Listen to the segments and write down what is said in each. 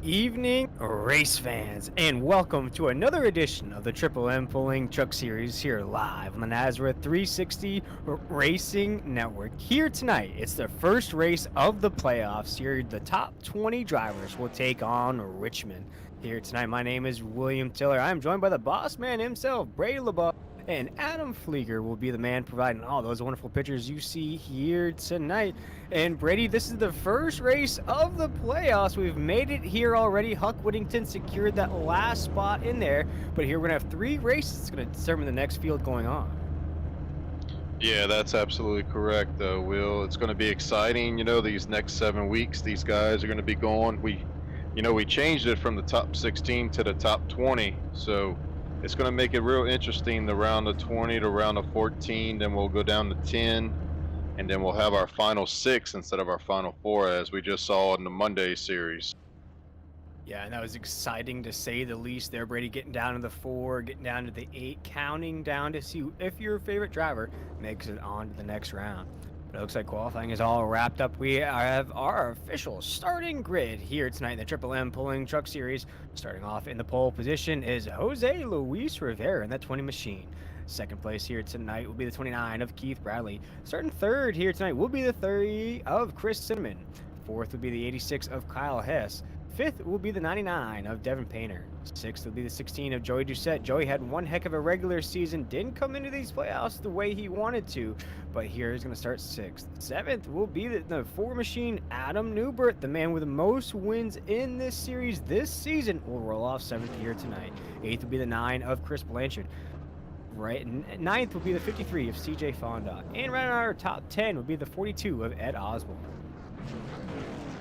Evening, race fans, and welcome to another edition of the Triple M Pulling Truck Series here live on the Nazareth 360 Racing Network. Here tonight, it's the first race of the playoffs. Here, the top 20 drivers will take on Richmond. Here tonight, my name is William Tiller. I'm joined by the boss man himself, Bray LeBeau. And Adam Flieger will be the man providing all those wonderful pictures you see here tonight. And Brady, this is the first race of the playoffs. We've made it here already. Huck Whittington secured that last spot in there. But here we're going to have three races that's going to determine the next field going on. Yeah, that's absolutely correct, Will. It's going to be exciting. These next 7 weeks, these guys are going to be going. We changed it from the top 16 to the top 20. So it's going to make it real interesting, the round of 20 to round of 14. Then we'll go down to 10. And then we'll have our final six instead of our final four, as we just saw in the Monday series. Yeah, and that was exciting to say the least there, Brady, getting down to the 4, getting down to the 8, counting down to see if your favorite driver makes it on to the next round. But it looks like qualifying is all wrapped up. We have our official starting grid here tonight in the Triple M Pulling Truck Series. Starting off in the pole position is Jose Luis Rivera in that 20 machine. Second place here tonight will be the 29 of Keith Bradley. Starting third here tonight will be the 30 of Chris Cinnamon. Fourth will be the 86 of Kyle Hess. Fifth will be the 99 of Devin Painter. Sixth will be the 16 of Joey Doucette. Joey had one heck of a regular season, didn't come into these playoffs the way he wanted to, but here he's going to start sixth. Seventh will be the 4 machine Adam Newbert, the man with the most wins in this series this season, will roll off seventh here tonight. Eighth will be the 9 of Chris Blanchard. Right, ninth will be the 53 of CJ Fonda. And right on our top 10 will be the 42 of Ed Osborne.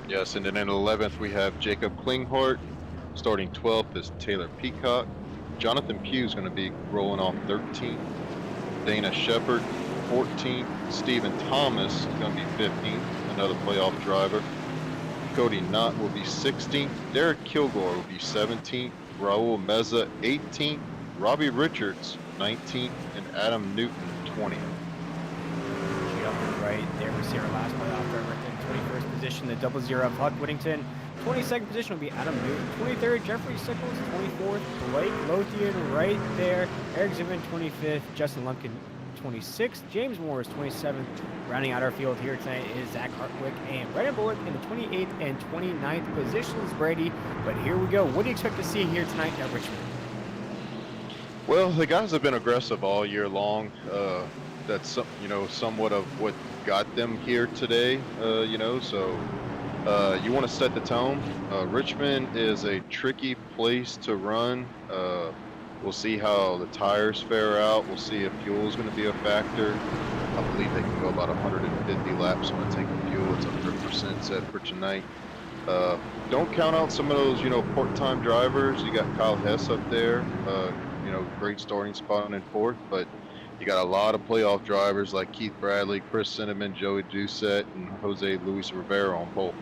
Yes, and then in 11th we have Jacob Klinghart. Starting 12th is Taylor Peacock. Jonathan Pugh is going to be rolling off 13th. Dana Shepard, 14th. Stephen Thomas is going to be 15th, another playoff driver. Cody Knott will be 16th. Derek Kilgore will be 17th. Raul Meza, 18th. Robbie Richards, 19th. And Adam Newton, 20th. Jumping right there, we see our last playoff driver right there in 21st position, the 00 of Huck Whittington. 22nd position will be Adam Newton. 23rd, Jeffrey Sickles. 24th, Blake Lothian right there. Eric Zimmerman, 25th. Justin Lumpkin, 26th. James Morris, 27th. Rounding out our field here tonight is Zach Hartwick and Brennan Bullock in the 28th and 29th positions, Brady. But here we go. What do you expect to see here tonight at Richmond? Well, the guys have been aggressive all year long. That's somewhat of what got them here today. So you want to set the tone. Richmond is a tricky place to run. We'll see how the tires fare out. We'll see if fuel is going to be a factor. I believe they can go about 150 laps when taking fuel. It's 100% set for tonight. Don't count out some of those, part-time drivers. You got Kyle Hess up there. Great starting spot in fourth, but you got a lot of playoff drivers like Keith Bradley, Chris Cinnamon, Joey Doucette, and Jose Luis Rivera on pole.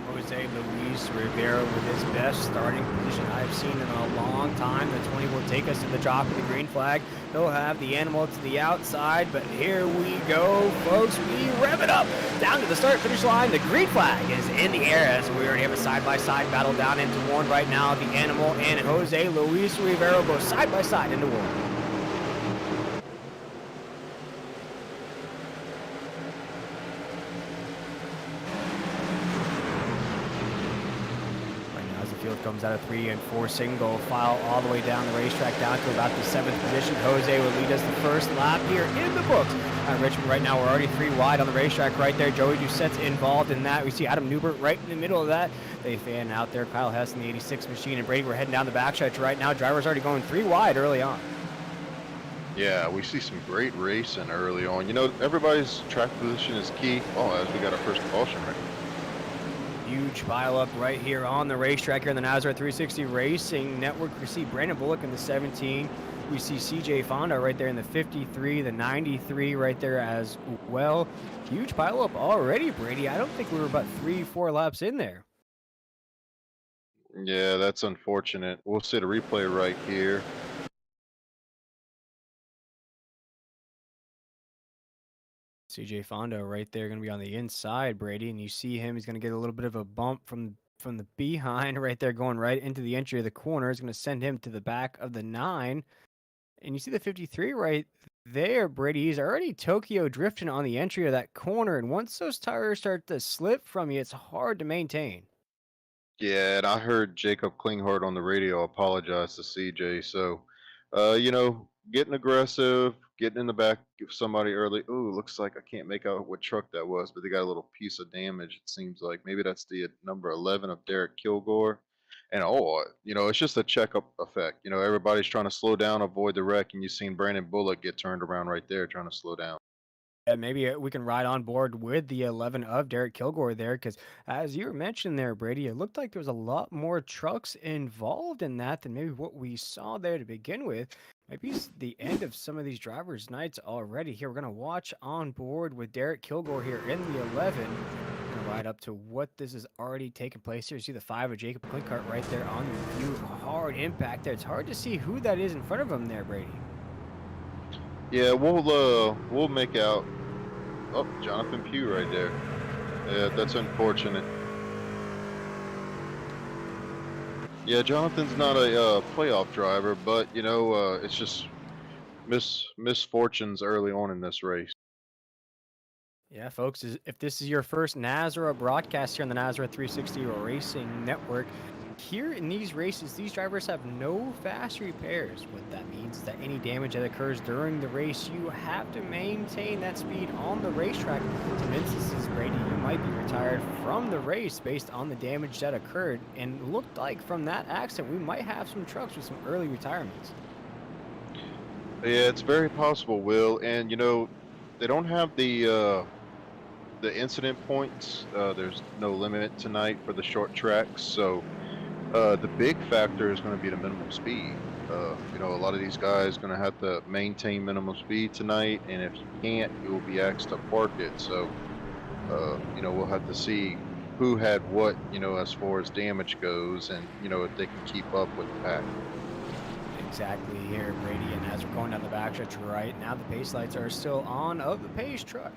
Jose Luis Rivera with his best starting position I've seen in a long time. The 20 will take us to the drop of the green flag. He'll have the animal to the outside, but here we go, folks. We rev it up down to the start-finish line. The green flag is in the air as we already have a side-by-side battle down into Warren right now. The animal and Jose Luis Rivera both side-by-side into Warren. Comes out of 3 and 4 single file all the way down the racetrack down to about the 7th position. Jose will lead us the first lap here in the books at Richmond. Right now we're already 3 wide on the racetrack right there. Joey Doucette's involved in that. We see Adam Newbert right in the middle of that. They fan out there. Kyle Hess in the 86 machine, and Brady, we're heading down the backstretch right now. Driver's already going 3 wide early on. Yeah, we see some great racing early on. Everybody's track position is key. Oh, as we got our first caution right now. Huge pile up right here on the racetrack here in the Nazareth 360 Racing Network. We see Brandon Bullock in the 17. We see CJ Fonda right there in the 53, the 93 right there as well. Huge pile up already, Brady. I don't think we were about 3-4 laps in there. Yeah, that's unfortunate. We'll see the replay right here. CJ Fonda right there going to be on the inside, Brady, and you see him. He's going to get a little bit of a bump from from the behind right there, going right into the entry of the corner, is going to send him to the back of the 9. And you see the 53 right there, Brady. He's already Tokyo drifting on the entry of that corner. And once those tires start to slip from you, it's hard to maintain. Yeah, and I heard Jacob Klinghardt on the radio apologize to CJ. So, getting aggressive, getting in the back of somebody early. Ooh, looks like I can't make out what truck that was, but they got a little piece of damage. It seems like maybe that's the number 11 of Derek Kilgore. And it's just a checkup effect. Everybody's trying to slow down, avoid the wreck, and you've seen Brandon Bullock get turned around right there trying to slow down. And maybe we can ride on board with the 11 of Derek Kilgore there, because as you were mentioning there, Brady, it looked like there was a lot more trucks involved in that than maybe what we saw there to begin with. Maybe it's the end of some of these drivers' nights already. Here, we're going to watch on board with Derek Kilgore here in the 11. We're going to ride up to what this has already taken place here. You see the 5 of Jacob Klinkart right there on the view. Hard impact there. It's hard to see who that is in front of him there, Brady. Yeah, we'll make out. Oh, Jonathan Pugh right there. Yeah, that's unfortunate. Yeah, Jonathan's not a playoff driver, but it's just misfortunes early on in this race. Yeah, folks, if this is your first NASRA broadcast here on the NASRA 360 Racing Network, here in these races, these drivers have no fast repairs. What that means is that any damage that occurs during the race, you have to maintain that speed on the racetrack. Some instances, Brady, you might be retired from the race based on the damage that occurred. And it looked like from that accident, we might have some trucks with some early retirements. Yeah, it's very possible, Will. And they don't have the incident points. There's no limit tonight for the short tracks, so the big factor is going to be the minimum speed. A lot of these guys going to have to maintain minimum speed tonight, and if you can't, you will be asked to park it. So, we'll have to see who had what, as far as damage goes, and if they can keep up with the pack. Exactly here, Brady, and as we're going down the backstretch right now, the pace lights are still on of the pace truck.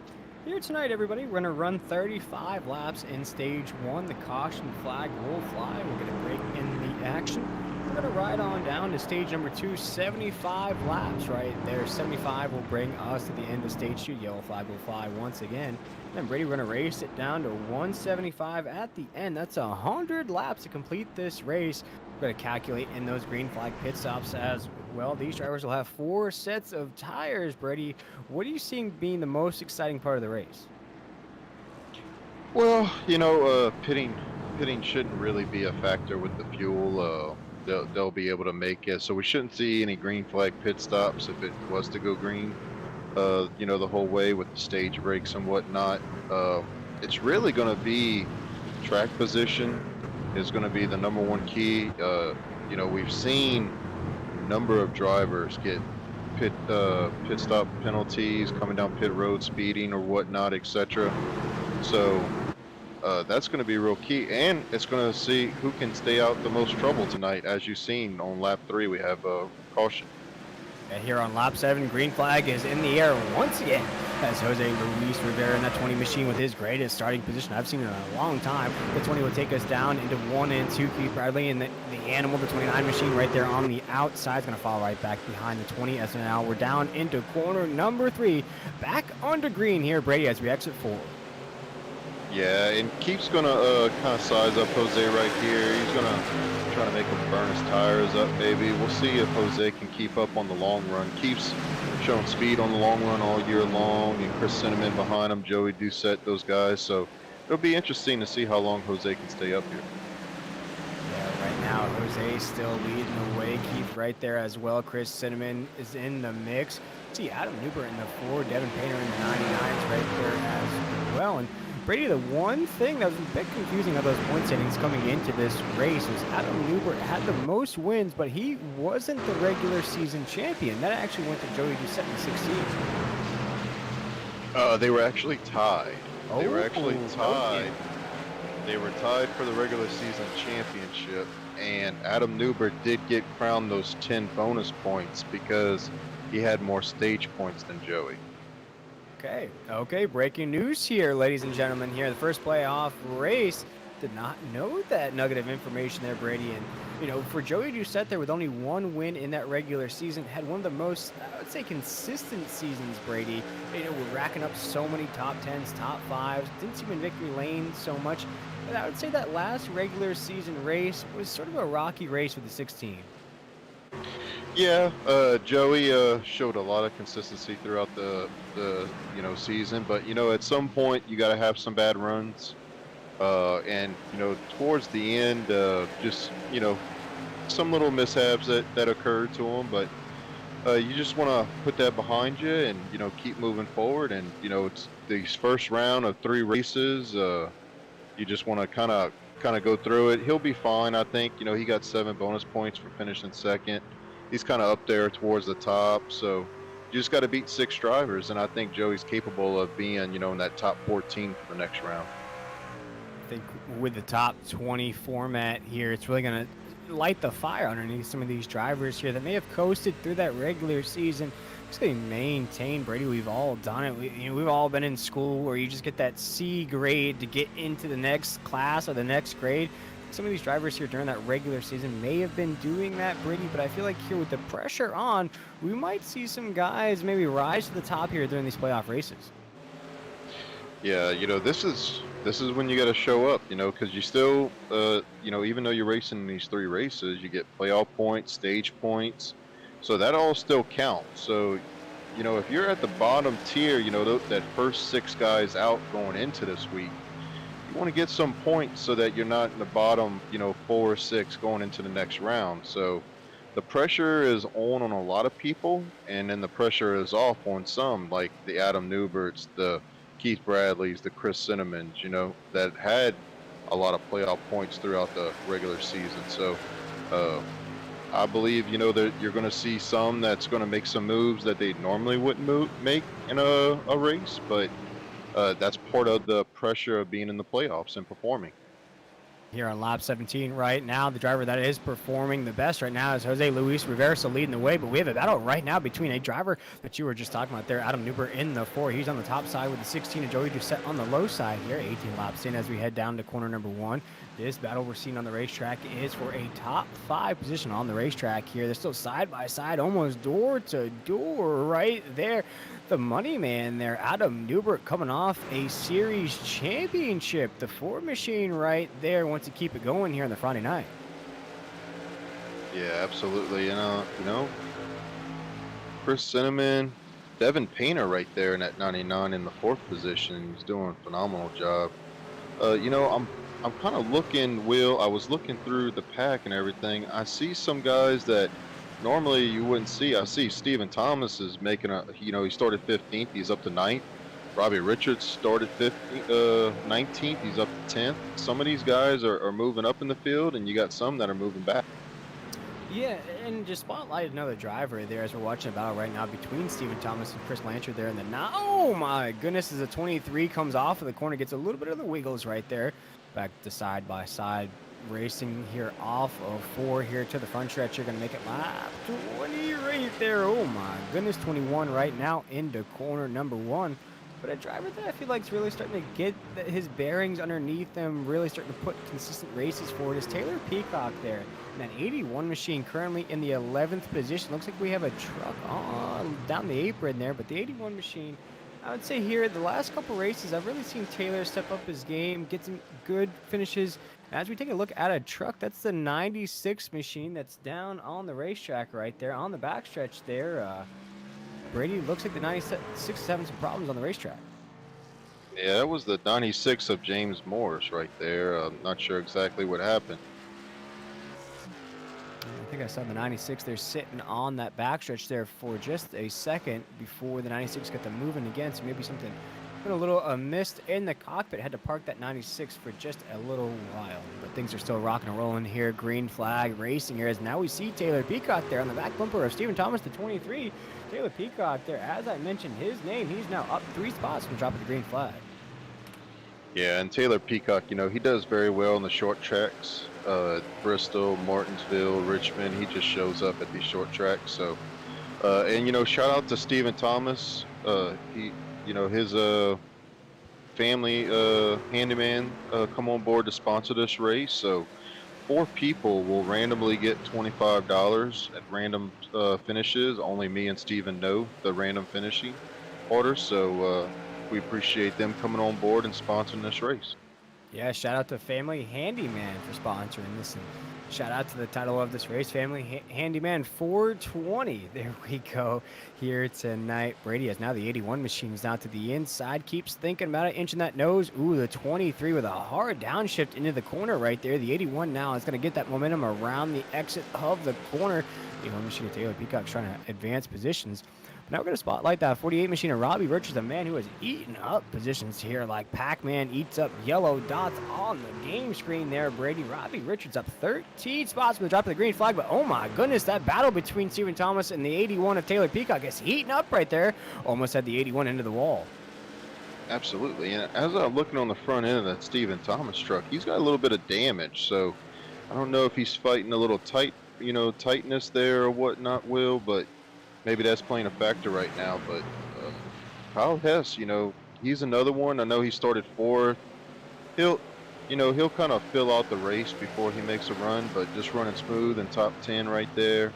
Here tonight, everybody, we're going to run 35 laps in stage 1. The caution flag will fly. We'll get a break in the action. We're going to ride on down to stage number 2, 75 laps right there. 75 will bring us to the end of stage 2. Yellow flag will fly once again. Then, Brady, we're going to race it down to 175 at the end. That's 100 laps to complete this race. We're going to calculate in those green flag pit stops as well. These drivers will have 4 sets of tires, Brady. What are you seeing being the most exciting part of the race? Well, pitting shouldn't really be a factor with the fuel. They'll be able to make it, so we shouldn't see any green flag pit stops if it was to go green. The whole way with the stage breaks and whatnot. It's really going to be track position is going to be the number one key. We've seen a number of drivers get pit stop penalties, coming down pit road, speeding or whatnot, etc. So that's going to be real key, and it's going to see who can stay out the most trouble tonight. As you've seen on lap 3, we have caution. And here on lap 7, green flag is in the air once again as Jose Luis Rivera in that 20 machine with his greatest starting position I've seen in a long time. The 20 will take us down into 1 and 2. Keith Bradley and the animal, the 29 machine right there on the outside is going to fall right back behind the 20. As now we're down into corner number 3, back onto green here, Brady, as we exit 4. Yeah, and Keith's going to kind of size up Jose right here. He's going to try to make him burn his tires up, maybe. We'll see if Jose can keep up on the long run. Keith's shown speed on the long run all year long, and Chris Cinnamon behind him, Joey Doucette, those guys. So it'll be interesting to see how long Jose can stay up here. Yeah, right now Jose still leading the way. Keith right there as well. Chris Cinnamon is in the mix. See Adam Newbert in the 4, Devin Painter in the 99s right there as well. And Brady, the one thing that was a bit confusing of those point settings coming into this race was Adam Newbert had the most wins, but he wasn't the regular season champion. That actually went to Joey Doucette in 16. They were actually tied. They were actually Oh, tied. okay. They were tied for the regular season championship, and Adam Newbert did get crowned those 10 bonus points because he had more stage points than Joey. Okay, breaking news here, ladies and gentlemen. Here, the first playoff race Did not know that nugget of information there, Brady. And, for Joey Doucette there with only one win in that regular season, had one of the most, I would say, consistent seasons, Brady. We're racking up so many top 10s, top 5s. Didn't seem in victory lane so much. But I would say that last regular season race was sort of a rocky race with the 16. Yeah, Joey showed a lot of consistency throughout the season, but at some point you got to have some bad runs, and towards the end, just some little mishaps that occurred to him, but you just want to put that behind you and keep moving forward, and it's these first round of 3 races. You just want to kind of go through it. He'll be fine, I think. He got 7 bonus points for finishing second. He's kind of up there towards the top. So you just got to beat 6 drivers, and I think Joey's capable of being, in that top 14 for the next round. I think with the top 20 format here, it's really going to light the fire underneath some of these drivers here that may have coasted through that regular season. Just going to maintain, Brady. We've all done it. We've all been in school where you just get that C grade to get into the next class or the next grade. Some of these drivers here during that regular season may have been doing that, Brady, but I feel like here with the pressure on, we might see some guys maybe rise to the top here during these playoff races. Yeah, this is when you got to show up, because you still, even though you're racing in these 3 races, you get playoff points, stage points, so that all still counts. So, if you're at the bottom tier, that first 6 guys out going into this week, you want to get some points so that you're not in the bottom, 4 or 6 going into the next round. So the pressure is on a lot of people, and then the pressure is off on some, like the Adam Newberts, the Keith Bradleys, the Chris Cinnamons, that had a lot of playoff points throughout the regular season. So I believe, that you're going to see some that's going to make some moves that they normally wouldn't make in a race, but that's part of the pressure of being in the playoffs and performing. Here on lap 17 right now, the driver that is performing the best right now is Jose Luis Rivera, so leading the way, but we have a battle right now between a driver that you were just talking about there, Adam Newbert in the 4. He's on the top side with the 16, and Joey Doucette on the low side here, 18 laps in as we head down to corner number 1. This battle we're seeing on the racetrack is for a top 5 position on the racetrack here. They're still side by side, almost door to door right there. The money man there, Adam Newbert, coming off a series championship. The Ford machine right there wants to keep it going here on the Friday night. Yeah, absolutely. Chris Cinnamon, Devin Painter right there in that 99 in the 4th position. He's doing a phenomenal job. I'm kind of looking, Will. I was looking through the pack and everything. I see some guys that normally you wouldn't see. I see Stephen Thomas is making he started 15th. He's up to 9th. Robbie Richards started 19th. He's up to 10th. Some of these guys are moving up in the field, and you got some that are moving back. Yeah, and just spotlight another driver there as we're watching a battle right now between Stephen Thomas and Chris Blanchard there in the oh my goodness, as the 23 comes off of the corner, gets a little bit of the wiggles right there. Back to side by side racing here off of 4 here to the front stretch. You're going to make it lap 20 right there. Oh my goodness, 21 right now into corner number 1. But a driver that I feel like is really starting to get his bearings underneath him, really starting to put consistent races forward, is Taylor Peacock there. And that 81 machine currently in the 11th position. Looks like we have a truck on down the apron there, but the 81 machine, I would say here, the last couple races, I've really seen Taylor step up his game, get some good finishes. As we take a look at a truck, that's the 96 machine that's down on the racetrack right there, on the backstretch there. Brady, looks like the 96 is having some problems on the racetrack. Yeah, that was the 96 of James Morris right there. I'm not sure exactly what happened. I think I saw the 96 there sitting on that backstretch there for just a second before the 96 got them moving again. So maybe something went a little missed in the cockpit. Had to park that 96 for just a little while. But things are still rocking and rolling here. Green flag racing here as now we see Taylor Peacock there on the back bumper of Stephen Thomas, the 23. Taylor Peacock there, as I mentioned his name, he's now up 3 spots from dropping the green flag. Yeah, and Taylor Peacock, he does very well in the short tracks. Bristol, Martinsville, Richmond, he just shows up at these short tracks. So, and shout out to Stephen Thomas. His family handyman come on board to sponsor this race. So 4 people will randomly get $25 at random finishes. Only me and Steven know the random finishing order. So we appreciate them coming on board and sponsoring this race. Yeah, shout out to Family Handyman for sponsoring this, and shout out to the title of this race, Family Handyman 420. There we go here tonight. Brady has now the 81 machines down to the inside, keeps thinking about it, inching that nose. Ooh, the 23 with a hard downshift into the corner right there. The 81 now is going to get that momentum around the exit of the corner. The 81 machine of Taylor Peacock's trying to advance positions. Now we're going to spotlight that 48 machine of Robbie Richards, a man who has eaten up positions here like Pac-Man eats up yellow dots on the game screen there, Brady. Robbie Richards up 13 spots with the drop of the green flag, but oh my goodness, that battle between Stephen Thomas and the 81 of Taylor Peacock is heating up right there. Almost had the 81 into the wall. Absolutely. And as I'm looking on the front end of that Stephen Thomas truck, he's got a little bit of damage. So I don't know if he's fighting a little tightness there or whatnot, Will, but maybe that's playing a factor right now. But Kyle Hess, he's another one. I know he started fourth. He'll kind of fill out the race before he makes a run, but just running smooth and top 10 right there.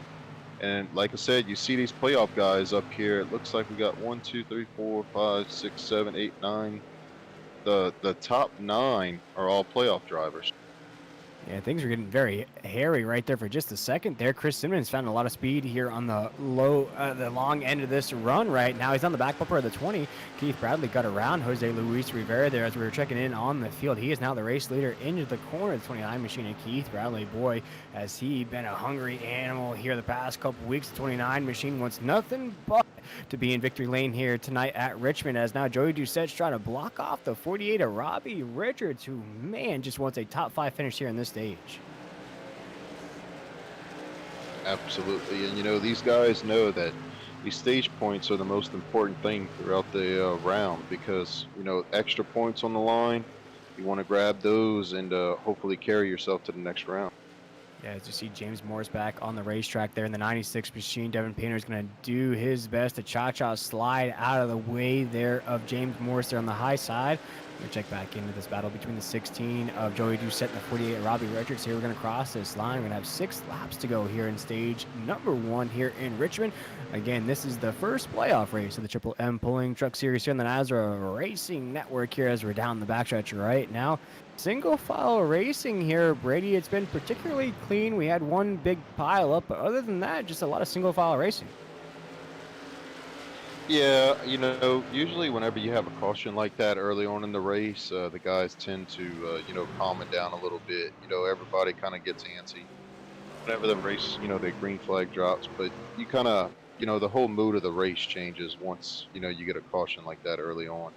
And like I said, you see these playoff guys up here. It looks like we got 1, 2, 3, 4, 5, 6, 7, 8, 9. The top 9 are all playoff drivers. Yeah, things are getting very hairy right there for just a second there. Chris Simmons found a lot of speed here on the long end of this run right now. He's on the back bumper of the 20. Keith Bradley got around Jose Luis Rivera there as we were checking in on the field. He is now the race leader into the corner of the 29 machine. And Keith Bradley, boy, has he been a hungry animal here the past couple weeks. The 29 machine wants nothing but to be in victory lane here tonight at Richmond, as now Joey Doucette's trying to block off the 48 of Robbie Richards, who, man, just wants a top 5 finish here in this stage. Absolutely. And these guys know that these stage points are the most important thing throughout the round, because extra points on the line, you want to grab those and hopefully carry yourself to the next round. Yeah, as you see James Morris back on the racetrack there in the 96 machine, Devin Painter is going to do his best to cha-cha slide out of the way there of James Morris there on the high side. We're going to check back into this battle between the 16 of Joey Doucette and the 48 of Robbie Richards. Here we're going to cross this line. We're going to have 6 laps to go here in stage number 1 here in Richmond. Again, this is the first playoff race of the Triple M Pulling Truck Series here in the Nazareth Racing Network here as we're down the backstretch right now. Single file racing here, Brady. It's been particularly clean. We had one big pile up, but other than that, just a lot of single file racing. Yeah, usually whenever you have a caution like that early on in the race, the guys tend to, calm it down a little bit. Everybody kind of gets antsy whenever the race, the green flag drops. But you kind of, the whole mood of the race changes once, you get a caution like that early on.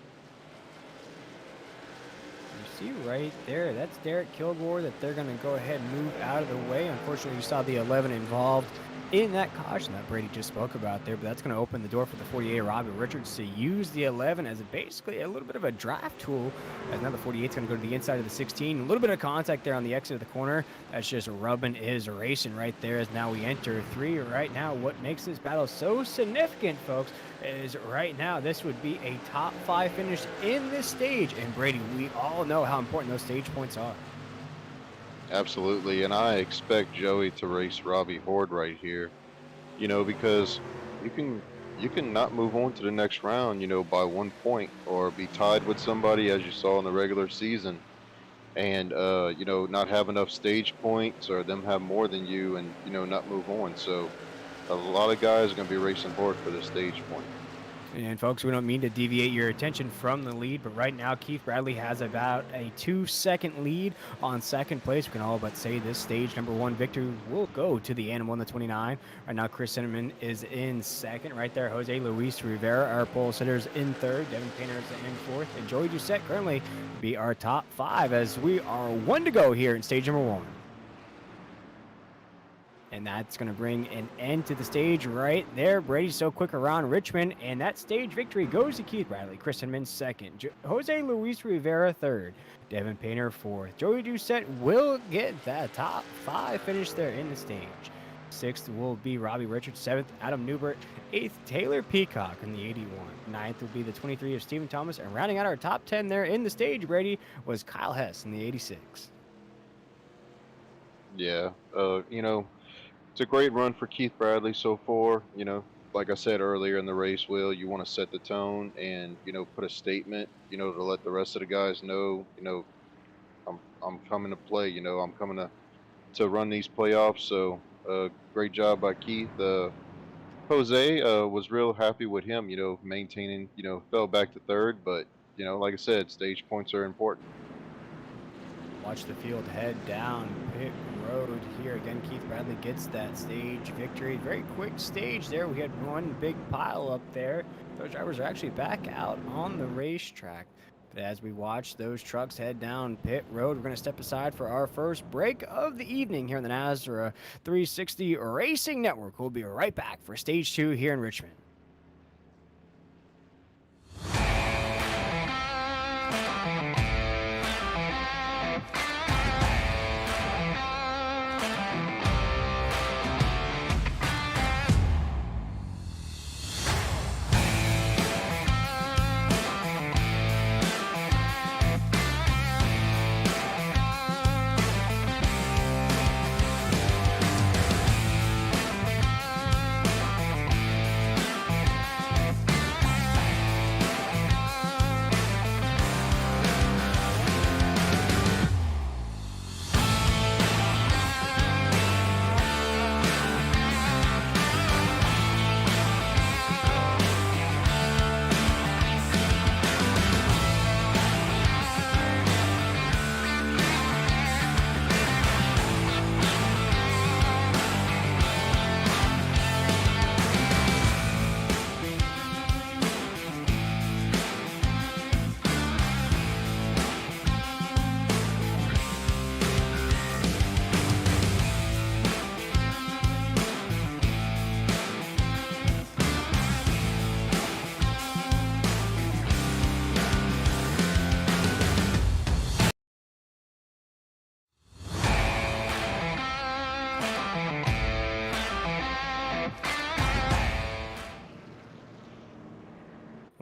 You see right there, that's Derek Kilgore that they're going to go ahead and move out of the way. Unfortunately, you saw the 11 involved in that caution that Brady just spoke about there, but that's going to open the door for the 48 Robbie Richards to use the 11 as basically a little bit of a draft tool, as now the 48 is going to go to the inside of the 16. A little bit of contact there on the exit of the corner. That's just rubbing his racing right there, as now we enter 3 right now. What makes this battle so significant, folks, is right now this would be a top 5 finish in this stage, and Brady, we all know how important those stage points are. Absolutely, and I expect Joey to race Robbie Horde right here, because you can not move on to the next round, by 1 point, or be tied with somebody as you saw in the regular season, and not have enough stage points, or them have more than you and not move on. So a lot of guys are going to be racing Horde for the stage point. And folks, we don't mean to deviate your attention from the lead, but right now Keith Bradley has about a 2-second lead on second place. We can all but say this stage number 1 victory will go to the animal in the 29. Right now Chris Cinnamon is in second right there. Jose Luis Rivera, our pole sitters, in third. Devin Painter is in fourth. And Joey Doucette currently be our top 5 as we are 1 to go here in stage number 1. And that's going to bring an end to the stage right there. Brady's so quick around Richmond, and that stage victory goes to Keith Bradley. Chris Inman second. Jose Luis Rivera third. Devin Painter fourth. Joey Doucette will get that top 5 finish there in the stage. Sixth will be Robbie Richards. Seventh, Adam Newbert. Eighth, Taylor Peacock in the 81. Ninth will be the 23 of Stephen Thomas. And rounding out our top 10 there in the stage, Brady, was Kyle Hess in the 86. Yeah, it's a great run for Keith Bradley so far. Like I said earlier in the race, Will, you want to set the tone and put a statement, to let the rest of the guys know, I'm coming to play. I'm coming to run these playoffs. So great job by Keith. Jose was real happy with him. Maintaining. Fell back to third, but like I said, stage points are important. Watch the field head down pit road here. Again, Keith Bradley gets that stage victory. Very quick stage there. We had one big pile up there. Those drivers are actually back out on the racetrack. But as we watch those trucks head down pit road, we're going to step aside for our first break of the evening here in the NASRA 360 Racing Network. We'll be right back for stage 2 here in Richmond.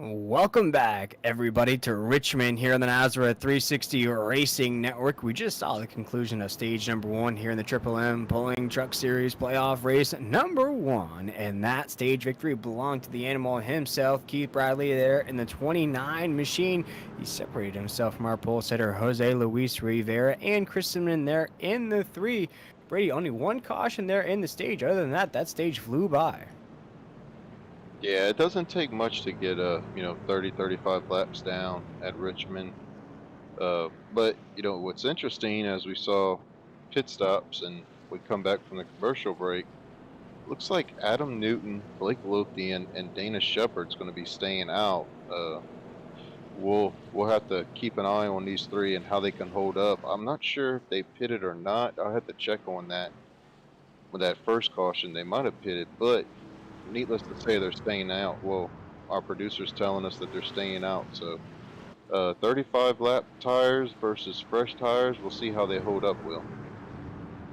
Welcome back, everybody, to Richmond here on the NASRA 360 Racing Network. We just saw the conclusion of stage number 1 here in the Triple M Pulling Truck Series playoff race number 1, and that stage victory belonged to the animal himself, Keith Bradley, there in the 29 machine. He separated himself from our pole setter, Jose Luis Rivera, and Chris Simon there in the 3. Brady, only one caution there in the stage. Other than that, that stage flew by. Yeah, it doesn't take much to get 30, 35 laps down at Richmond. But what's interesting, as we saw pit stops and we come back from the commercial break, looks like Adam Newton, Blake Lothian, and Dana Shepard's going to be staying out. We'll have to keep an eye on these three and how they can hold up. I'm not sure if they pitted or not. I'll have to check on that. With that first caution, they might have pitted, but needless to say, they're staying out. Well, our producer's telling us that they're staying out. So 35 lap tires versus fresh tires. We'll see how they hold up, Will.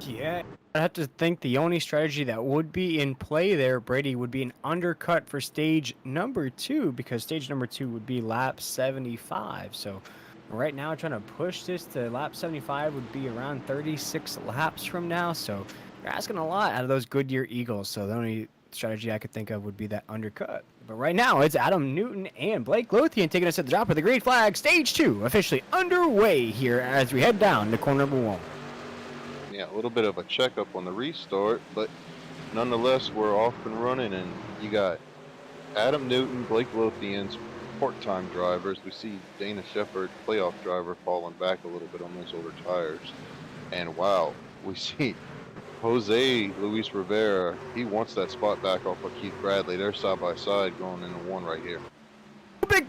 Yeah, I have to think the only strategy that would be in play there, Brady, would be an undercut for stage number 2, because stage number 2 would be lap 75. So right now, trying to push this to lap 75 would be around 36 laps from now. So you're asking a lot out of those Goodyear Eagles. So the only strategy I could think of would be that undercut. But right now, it's Adam Newton and Blake Lothian taking us at the drop of the green flag. Stage 2 officially underway here as we head down to corner number 1. Yeah, a little bit of a checkup on the restart, but nonetheless, we're off and running, and you got Adam Newton, Blake Lothian's part-time drivers. We see Dana Shepard, playoff driver, falling back a little bit on those older tires. And wow, we see Jose Luis Rivera, he wants that spot back off of Keith Bradley. They're side by side going into 1 right here. Big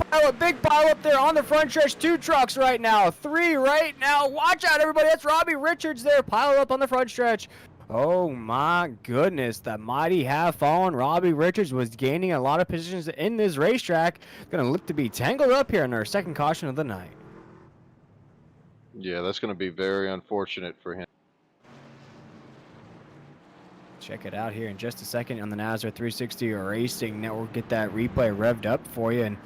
pile up there on the front stretch. 2 trucks right now, 3 right now. Watch out, everybody. That's Robbie Richards there, piled up on the front stretch. Oh my goodness, the mighty have fallen. Robbie Richards was gaining a lot of positions in this racetrack. Gonna look to be tangled up here in our second caution of the night. Yeah, that's going to be very unfortunate for him. Check it out here in just a second on the NASCAR 360 Racing Network. Get that replay revved up for you. And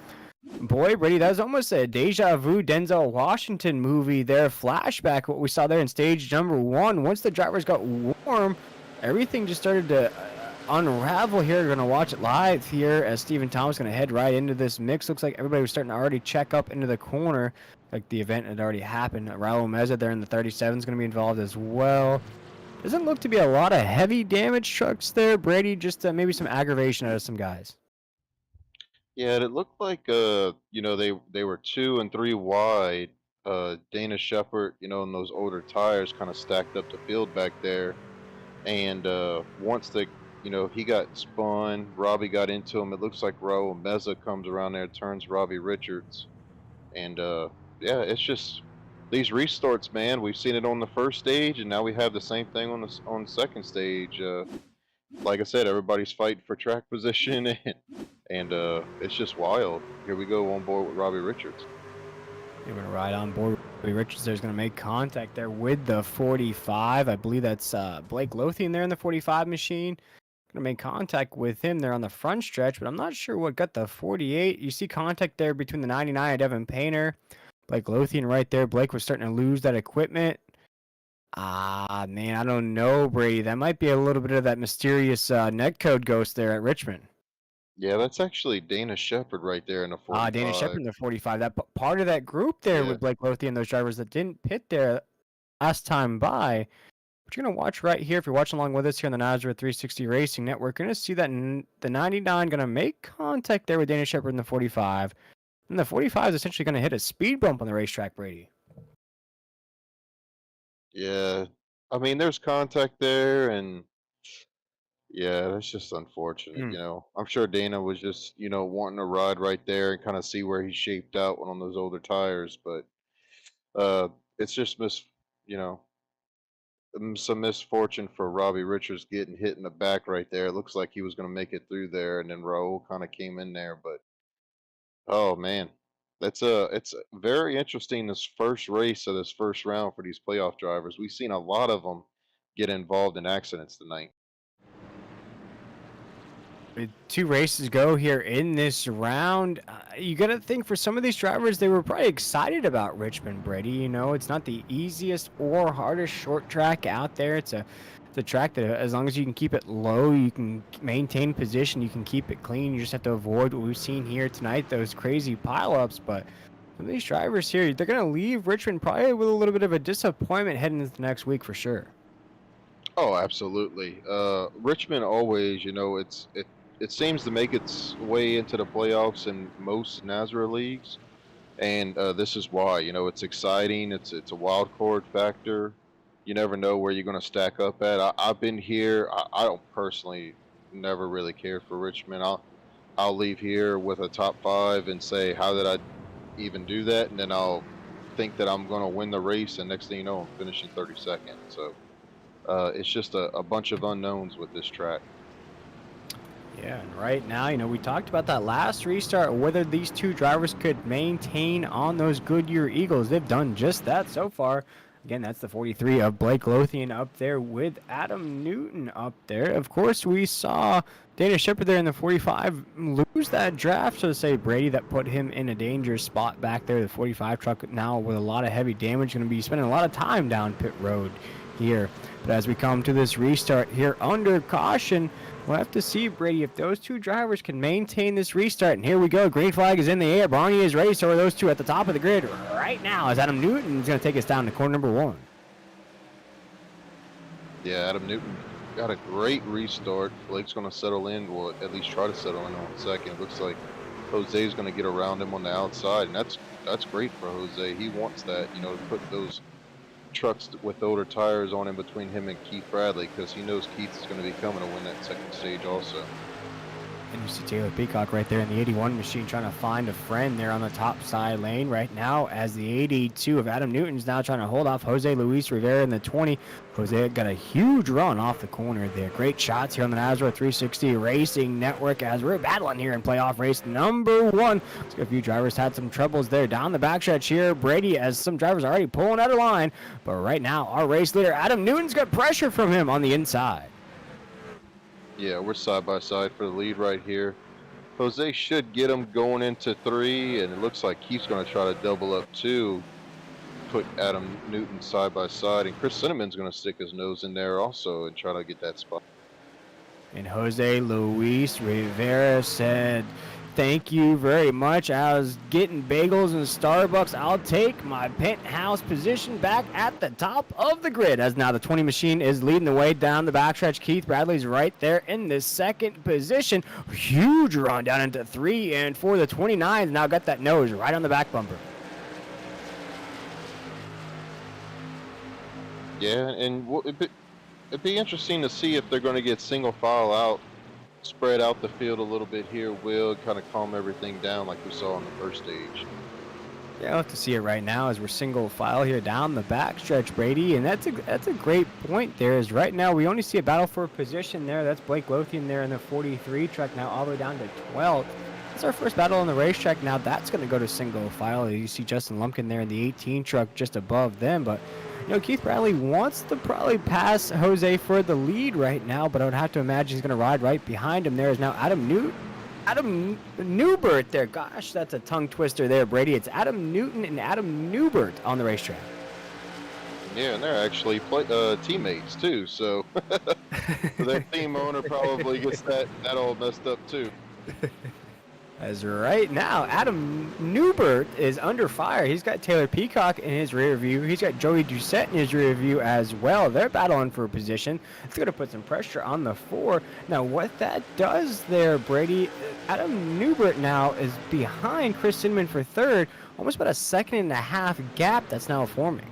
boy, Brady, that was almost a deja vu Denzel Washington movie there. Flashback, what we saw there in stage number 1. Once the drivers got warm, everything just started to unravel here. We're going to watch it live here as Stephen Thomas going to head right into this mix. Looks like everybody was starting to already check up into the corner. Like the event had already happened. Raul Meza there in the 37 is going to be involved as well. Doesn't look to be a lot of heavy damage trucks there, Brady. Just maybe some aggravation out of some guys. Yeah, and it looked like they were 2 and 3 wide. Dana Shepard, and those older tires kind of stacked up the field back there. And once he got spun, Robbie got into him. It looks like Raul Meza comes around there, turns Robbie Richards, and yeah, it's just these restarts, man. We've seen it on the first stage, and now we have the same thing on the second stage. Like I said, everybody's fighting for track position, and it's just wild. Here we go on board with Robbie Richards. You're going to ride on board. Richards there's going to make contact there with the 45. I believe that's Blake Lothian there in the 45 machine. Going to make contact with him there on the front stretch, but I'm not sure what got the 48. You see contact there between the 99 and Devin Painter. Blake Lothian right there. Blake was starting to lose that equipment. Man, I don't know, Brady. That might be a little bit of that mysterious netcode ghost there at Richmond. Yeah, that's actually Dana Shepard right there in the 45. Dana Shepard in the 45. That part of that group there with Blake Lothian, those drivers that didn't pit there last time by. But you're going to watch right here. If you're watching along with us here on the NASCAR 360 Racing Network, you're going to see that the 99 going to make contact there with Dana Shepard in the 45. And the 45 is essentially going to hit a speed bump on the racetrack, Brady. Yeah, I mean, there's contact there, and yeah, that's just unfortunate. I'm sure Dana was just wanting to ride right there and kind of see where he shaped out on those older tires, but it's just some misfortune for Robbie Richards getting hit in the back right there. It looks like he was going to make it through there, and then Raul kind of came in there, but oh man. It's very interesting this first race of this first round for these playoff drivers. We've seen a lot of them get involved in accidents tonight. With 2 races go here in this round, you got to think for some of these drivers, they were probably excited about Richmond, Brady. It's not the easiest or hardest short track out there. It's a track that as long as you can keep it low, you can maintain position, you can keep it clean. You just have to avoid what we've seen here tonight, those crazy pileups. But some of these drivers here, they're going to leave Richmond probably with a little bit of a disappointment heading into the next week for sure. Oh, absolutely. Richmond always, it seems to make its way into the playoffs in most NASCAR leagues, and this is why. It's exciting. It's a wild card factor. You never know where you're going to stack up at. I've been here. I don't personally never really care for Richmond. I'll leave here with a top 5 and say, how did I even do that? And then I'll think that I'm going to win the race, and next thing you know, I'm finishing 32nd. So it's just a bunch of unknowns with this track. Yeah, and right now, we talked about that last restart, whether these 2 drivers could maintain on those Goodyear Eagles. They've done just that so far. Again, that's the 43 of Blake Lothian up there with Adam Newton up there. Of course, we saw Dana Shepard there in the 45 lose that draft, so to say, Brady, that put him in a dangerous spot back there. The 45 truck now with a lot of heavy damage, going to be spending a lot of time down pit road here. But as we come to this restart here under caution, we'll have to see, Brady, if those 2 drivers can maintain this restart. And here we go. Green flag is in the air. Barney is ready. So are those 2 at the top of the grid right now as Adam Newton is going to take us down to corner number 1. Yeah, Adam Newton got a great restart. Blake's going to settle in, or at least try to settle in on second. It looks like Jose's going to get around him on the outside, and that's great for Jose. He wants that, to put those trucks with older tires on in between him and Keith Bradley, because he knows Keith is going to be coming to win that second stage also. And you see Taylor Peacock right there in the 81 machine trying to find a friend there on the top side lane right now, as the 82 of Adam Newton's now trying to hold off Jose Luis Rivera in the 20. Jose got a huge run off the corner there. Great shots here on the NASCAR 360 Racing Network as we're battling here in playoff race number 1. Looks like a few drivers had some troubles there down the backstretch here, Brady, as some drivers are already pulling out of line. But right now, our race leader, Adam Newton's got pressure from him on the inside. Yeah, we're side by side for the lead right here. Jose should get him going into 3, and it looks like Keith's going to try to double up 2, put Adam Newton side by side, and Chris Cinnamon's going to stick his nose in there also and try to get that spot. And Jose Luis Rivera said, "Thank you very much. I was getting bagels in Starbucks. I'll take my penthouse position back at the top of the grid." As now the 20 machine is leading the way down the backstretch. Keith Bradley's right there in the second position. Huge run down into 3, and for the 29s, now got that nose right on the back bumper. Yeah, and it'd be interesting to see if they're going to get single file out, spread out the field a little bit here, will kind of calm everything down like we saw on the first stage. Yeah, I'll have to see it right now as we're single file here down the backstretch, Brady, and that's a great point there. Is right now we only see a battle for position there. That's Blake Lothian there in the 43 truck now all the way down to 12th. That's our first battle on the racetrack. Now that's going to go to single file. You see Justin Lumpkin there in the 18 truck just above them, but Keith Bradley wants to probably pass Jose for the lead right now, but I would have to imagine he's going to ride right behind him. There is now Adam Newbert there. Gosh, that's a tongue twister there, Brady. It's Adam Newton and Adam Newbert on the racetrack. Yeah, and they're actually teammates too, so their team owner probably gets that all messed up too. As right now, Adam Newbert is under fire. He's got Taylor Peacock in his rear view. He's got Joey Doucette in his rear view as well. They're battling for a position. It's going to put some pressure on the 4. Now, what that does there, Brady, Adam Newbert now is behind Chris Cinnamon for 3rd. Almost about a 1.5 second gap that's now forming.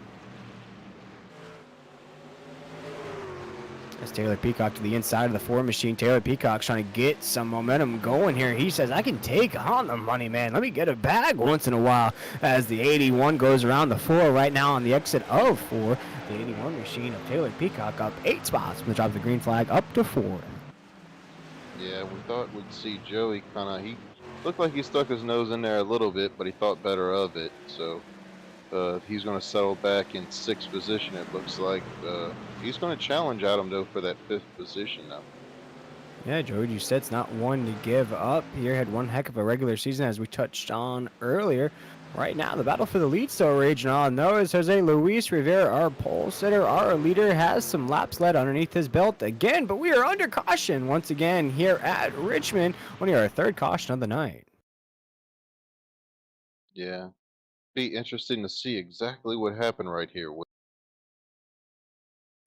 As Taylor Peacock to the inside of the 4 machine. Taylor Peacock's trying to get some momentum going here. He says, "I can take on the money, man. Let me get a bag once in a while." As the 81 goes around the 4 right now on the exit of 4. The 81 machine of Taylor Peacock up 8 spots from the drop of the green flag up to 4. Yeah, we thought we'd see Joey he looked like he stuck his nose in there a little bit, but he thought better of it. So he's going to settle back in 6th position, it looks like. He's going to challenge Adam, though, for that 5th position now. Yeah, Joey Doucette's not one to give up here. Had one heck of a regular season, as we touched on earlier. Right now, the battle for the lead still raging on, though, as Jose Luis Rivera, our pole sitter, our leader, has some laps led underneath his belt again, but we are under caution once again here at Richmond. Only our 3rd caution of the night. Yeah. Be interesting to see exactly what happened right here.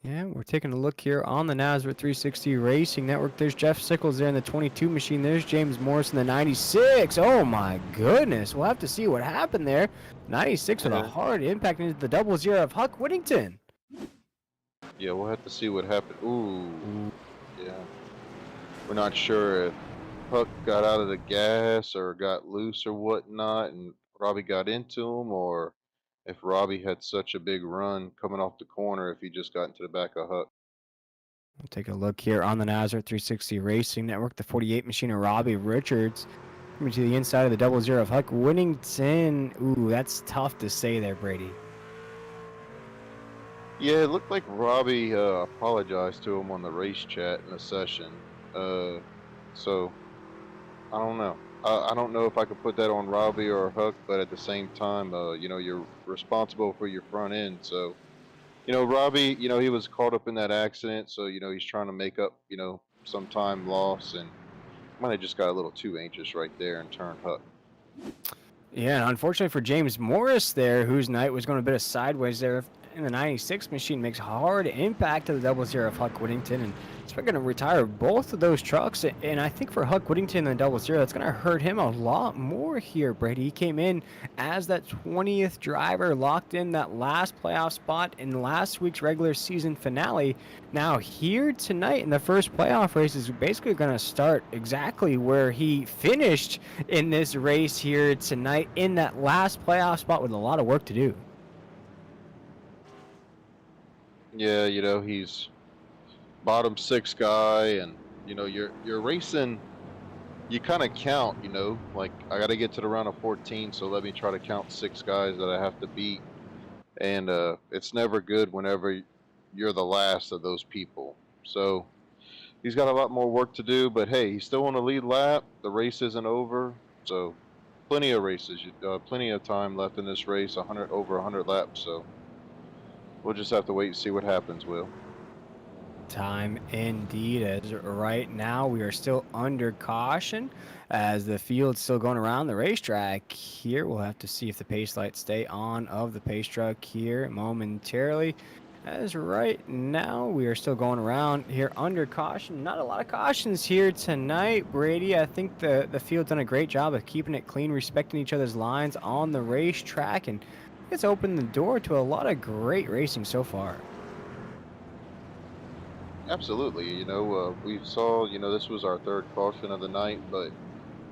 Yeah, we're taking a look here on the NASRA 360 Racing Network. There's Jeff Sickles there in the 22 machine. There's James Morris in the 96. Oh my goodness. We'll have to see what happened there. 96 with a hard impact into the 00 of Huck Whittington. Yeah, we'll have to see what happened. Ooh. Yeah. We're not sure if Huck got out of the gas or got loose or whatnot and Robbie got into him, or if Robbie had such a big run coming off the corner if he just got into the back of Huck. We'll take a look here on the NASRA 360 Racing Network. The 48 machine of Robbie Richards coming to the inside of the 00 of Huck Whittington. Ooh, that's tough to say there, Brady. Yeah, it looked like Robbie apologized to him on the race chat in a session. So I don't know. I don't know if I could put that on Robbie or Huck, but at the same time, you're responsible for your front end. So, Robbie, he was caught up in that accident, so he's trying to make up, some time loss, and might have just got a little too anxious right there and turned Huck. Yeah, unfortunately for James Morris there, whose night was going a bit of sideways there in the 96 machine, makes hard impact to the 00 of Huck Whittington, and it's going to retire both of those trucks. And I think for Huck Whittington and the 00, that's going to hurt him a lot more here, Brady. He came in as that 20th driver, locked in that last playoff spot in last week's regular season finale. Now here tonight in the first playoff race is basically going to start exactly where he finished in this race here tonight in that last playoff spot with a lot of work to do. Yeah, he's bottom 6 guy, and you're racing. You kind of count, like I got to get to the round of 14, so let me try to count 6 guys that I have to beat, and it's never good whenever you're the last of those people. So he's got a lot more work to do. But hey, he's still on the lead lap. The race isn't over, so plenty of races, plenty of time left in this race. Over 100 laps. So we'll just have to wait and see what happens, Will. Time indeed, as right now we are still under caution as the field's still going around the racetrack here. We'll have to see if the pace lights stay on of the pace truck here momentarily. As right now we are still going around here under caution. Not a lot of cautions here tonight, Brady. I think the field's done a great job of keeping it clean, respecting each other's lines on the racetrack, and it's opened the door to a lot of great racing so far. Absolutely. We saw, this was our third caution of the night, but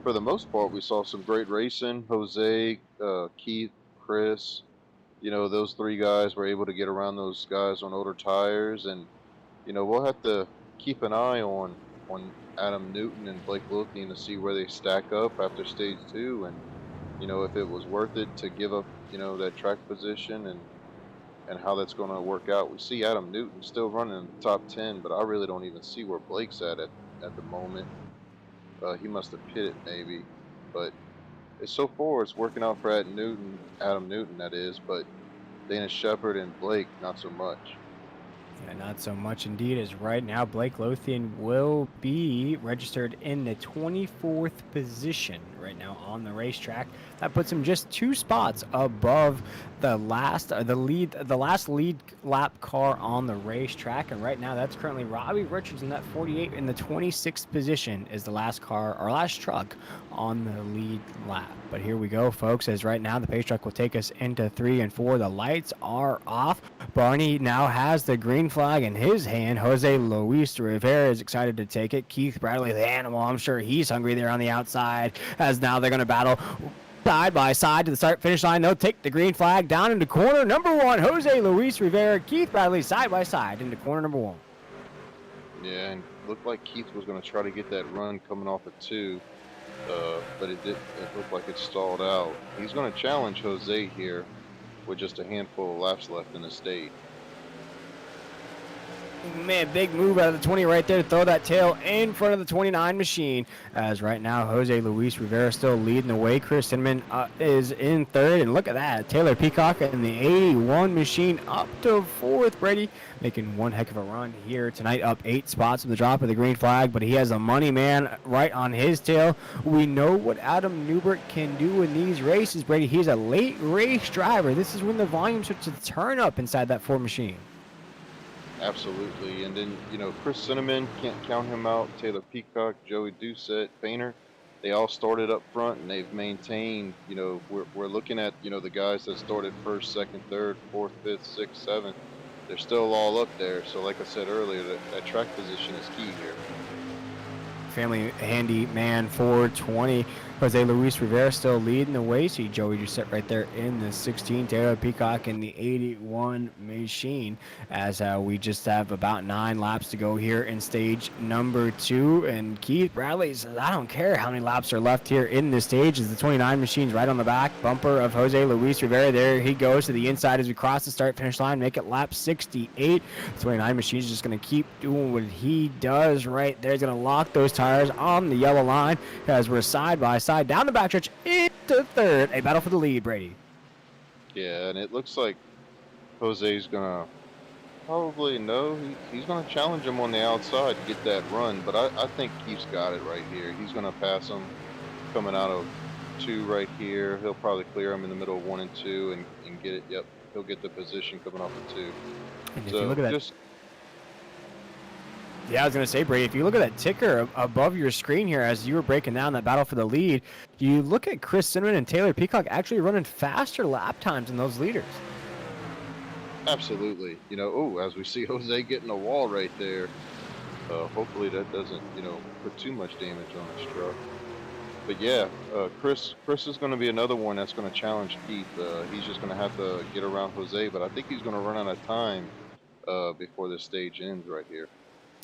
for the most part, we saw some great racing. Jose, Keith, Chris, those three guys were able to get around those guys on older tires. And, we'll have to keep an eye on Adam Newton and Blake Wilking to see where they stack up after stage two. And, if it was worth it to give up, that track position and how that's going to work out. We see Adam Newton still running in the top 10, but I really don't even see where Blake's at the moment. He must have pitted maybe, but so far it's working out for Adam Newton that is, but Dana Shepard and Blake not so much. Yeah, not so much indeed, as right now Blake Lothian will be registered in the 24th position right now on the racetrack. That puts him just 2 spots above the last lead lap car on the racetrack. And right now that's currently Robbie Richards in that 48 in the 26th position is the last truck on the lead lap. But here we go, folks, as right now the pace truck will take us into 3 and 4. The lights are off. Barney now has the green flag in his hand. Jose Luis Rivera is excited to take it. Keith Bradley, the animal, I'm sure he's hungry there on the outside, as now they're going to battle side by side to the start finish line. They'll take the green flag down into corner number 1. Jose Luis Rivera, Keith Bradley side by side into corner number 1. Yeah, and it looked like Keith was going to try to get that run coming off at 2, but it looked like it stalled out. He's going to challenge Jose here with just a handful of laps left in the state. Man, big move out of the 20 right there to throw that tail in front of the 29 machine. As right now, Jose Luis Rivera still leading the way. Chris Handyman is in 3rd. And look at that. Taylor Peacock and the 81 machine up to 4th. Brady making one heck of a run here tonight, up 8 spots with the drop of the green flag. But he has a money man right on his tail. We know what Adam Newbert can do in these races, Brady. He's a late race driver. This is when the volume starts to turn up inside that Ford machine. Absolutely. And then, Chris Cinnamon, can't count him out. Taylor Peacock, Joey Doucette, Painter, they all started up front and they've maintained, we're looking at, the guys that started 1st, 2nd, 3rd, 4th, 5th, 6th, 7th. They're still all up there. So like I said earlier, that track position is key here. Family Handyman 420. Jose Luis Rivera still leading the way. See Joey Doucette right there in the 16. Taylor Peacock in the 81 machine, as we just have about 9 laps to go here in stage number 2. And Keith Bradley says, I don't care how many laps are left here in this stage, as the 29 machine's right on the back bumper of Jose Luis Rivera. There he goes to the inside as we cross the start finish line, make it lap 68. The 29 machine's just going to keep doing what he does right there. He's going to lock those tires on the yellow line as we're side by side down the backstretch into 3rd. A battle for the lead, Brady. Yeah, and it looks like Jose's gonna probably he's gonna challenge him on the outside to get that run, but I think Keith's got it right here. He's gonna pass him coming out of 2 right here. He'll probably clear him in the middle of 1 and 2 and get it. Yep, he'll get the position coming off of 2. And if so you look at that, just yeah, I was going to say, Brady, if you look at that ticker above your screen here as you were breaking down that battle for the lead, you look at Chris Cinnamon and Taylor Peacock actually running faster lap times than those leaders. Absolutely. As we see Jose getting a wall right there, hopefully that doesn't, put too much damage on his truck. But yeah, Chris is going to be another one that's going to challenge Keith. He's just going to have to get around Jose, but I think he's going to run out of time before this stage ends right here.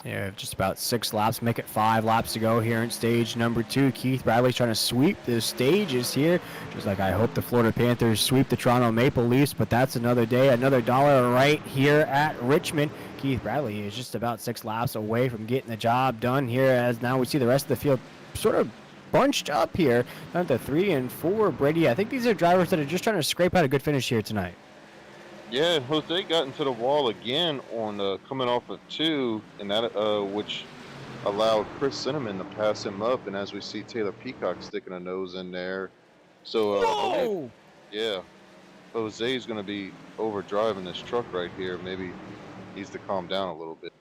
Yeah, just about 6 laps, make it 5 laps to go here in stage number 2. Keith Bradley's trying to sweep the stages here, just like I hope the Florida Panthers sweep the Toronto Maple Leafs, but that's another day, another dollar right here at Richmond. Keith Bradley is just about 6 laps away from getting the job done here, as now we see the rest of the field sort of bunched up here down to 3 and 4. Brady, I think these are drivers that are just trying to scrape out a good finish here tonight. Yeah, Jose got into the wall again on coming off of 2, and that which allowed Chris Cinnamon to pass him up. And as we see Taylor Peacock sticking a nose in there, so Whoa! yeah, Jose's going to be overdriving this truck right here. Maybe needs to calm down a little bit.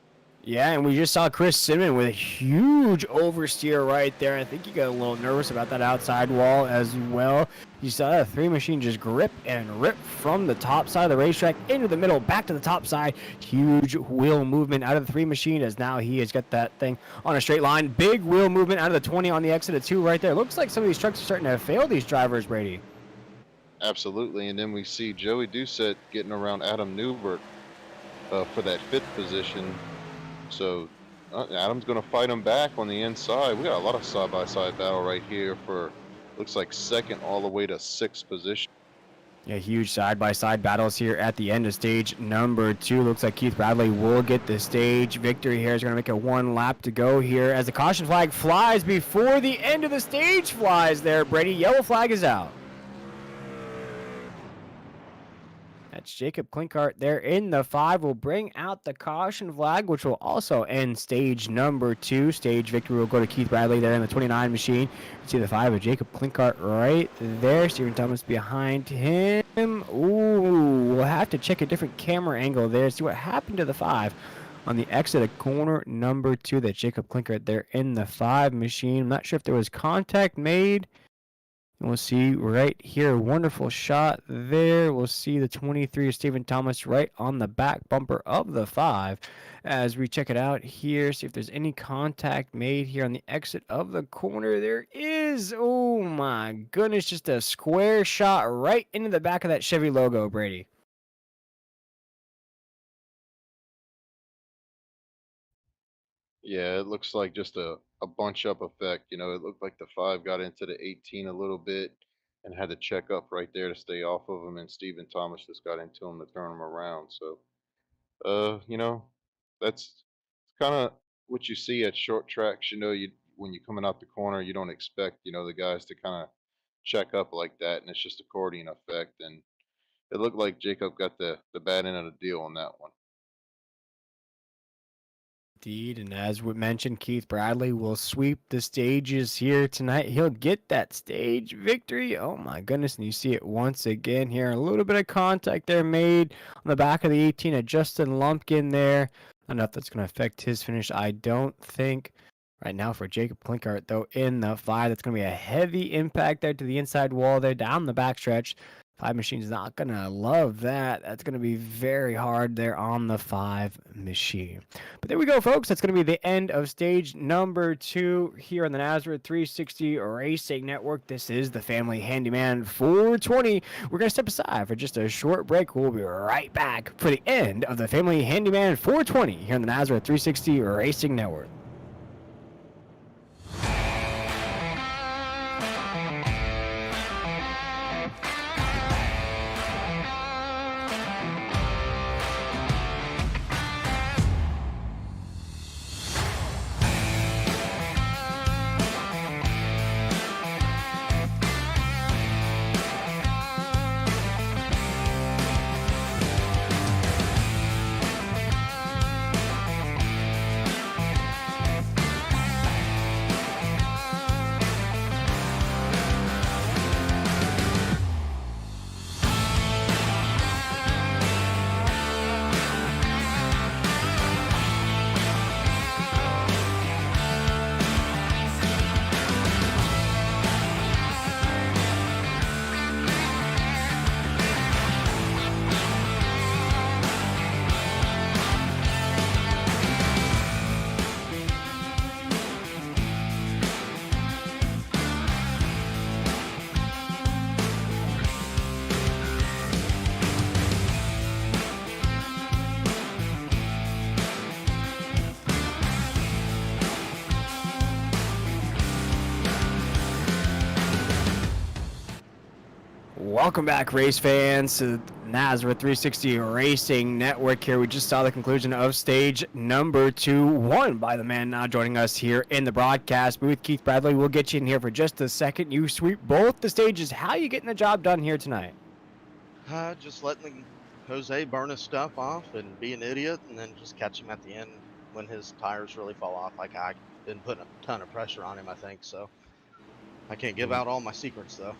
Yeah, and we just saw Chris Cinnamon with a huge oversteer right there. I think he got a little nervous about that outside wall as well. You saw that 3 machine just grip and rip from the top side of the racetrack into the middle, back to the top side. Huge wheel movement out of the 3 machine, as now he has got that thing on a straight line. Big wheel movement out of the 20 on the exit of 2 right there. Looks like some of these trucks are starting to fail these drivers, Brady. Absolutely, and then we see Joey Doucette getting around Adam Newberg for that 5th position. So Adam's going to fight him back on the inside. We got a lot of side-by-side battle right here for, looks like 2nd all the way to 6th position. Yeah, huge side-by-side battles here at the end of stage number 2. Looks like Keith Bradley will get the stage victory here. He's going to make it 1 lap to go here as the caution flag flies before the end of the stage flies there, Brady. Yellow flag is out. That's Jacob Klinkart there in the 5. Will bring out the caution flag, which will also end stage number 2. Stage victory will go to Keith Bradley there in the 29 machine. You see the 5 of Jacob Klinkart right there. Stephen Thomas behind him. Ooh, we'll have to check a different camera angle there. See what happened to the 5 on the exit of corner number 2. That Jacob Klinkart there in the 5 machine. I'm not sure if there was contact made. We'll see right here, wonderful shot there. We'll see the 23 of Stephen Thomas right on the back bumper of the 5 as we check it out here, see if there's any contact made here on the exit of the corner. There is. Oh my goodness, just a square shot right into the back of that Chevy logo, Brady. Yeah, it looks like just a bunch up effect. You know, it looked like the 5 got into the 18 a little bit and had to check up right there to stay off of him, and Stephen Thomas just got into him to turn him around. So, you know, that's kind of what you see at short tracks. You know, you when you're coming out the corner, you don't expect, you know, the guys to kind of check up like that, and it's just accordion effect. And it looked like Jacob got the bad end of the deal on that one. Indeed, and as we mentioned, Keith Bradley will sweep the stages here tonight. He'll get that stage victory. Oh my goodness, and you see it once again here. A little bit of contact there made on the back of the 18 of Justin Lumpkin there. Enough that's going to affect his finish, I don't think. Right now for Jacob Klinkart, though, in the 5, that's going to be a heavy impact there to the inside wall there down the backstretch. 5 machine's not going to love that. That's going to be very hard there on the 5 machine. But there we go, folks. That's going to be the end of stage number 2 here on the Nazareth 360 Racing Network. This is the Family Handyman 420. We're going to step aside for just a short break. We'll be right back for the end of the Family Handyman 420 here on the Nazareth 360 Racing Network. Welcome back, race fans, to Nazareth 360 Racing Network. Here, we just saw the conclusion of stage number 2, won by the man now joining us here in the broadcast booth, Keith Bradley. We'll get you in here for just a second. You sweep both the stages. How are you getting the job done here tonight? Just letting Jose burn his stuff off and be an idiot, and then just catch him at the end when his tires really fall off. Like, I've been putting a ton of pressure on him, I think, so I can't give out all my secrets, though.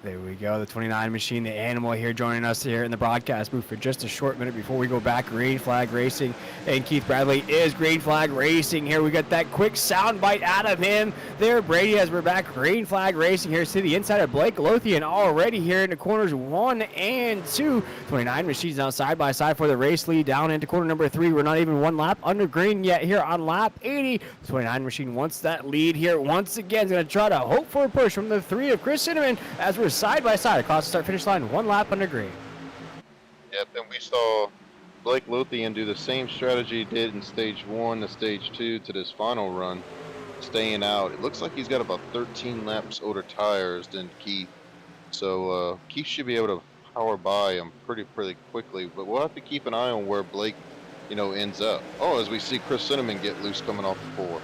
There we go, the 29 machine, the animal here joining us here in the broadcast booth for just a short minute before we go back. Green Flag Racing, and Keith Bradley is Green Flag Racing here. We got that quick sound bite out of him there, Brady, as we're back. Green Flag Racing here to the inside of Blake Lothian already here into corners 1 and 2. 29 machines now side by side for the race lead down into corner number 3. We're not even one lap under green yet here on lap 80. The 29 machine wants that lead here once again. Is going to try to hope for a push from the 3 of Chris Cinnamon as we're side by side across the start finish line, 1 lap under green. Yep, and we saw Blake Lothian do the same strategy he did in stage 1 to stage 2 to this final run, staying out. It looks like he's got about 13 laps older tires than Keith, so Keith should be able to power by him pretty quickly, but we'll have to keep an eye on where Blake ends up. Oh, as we see Chris Cinnamon get loose coming off the 4.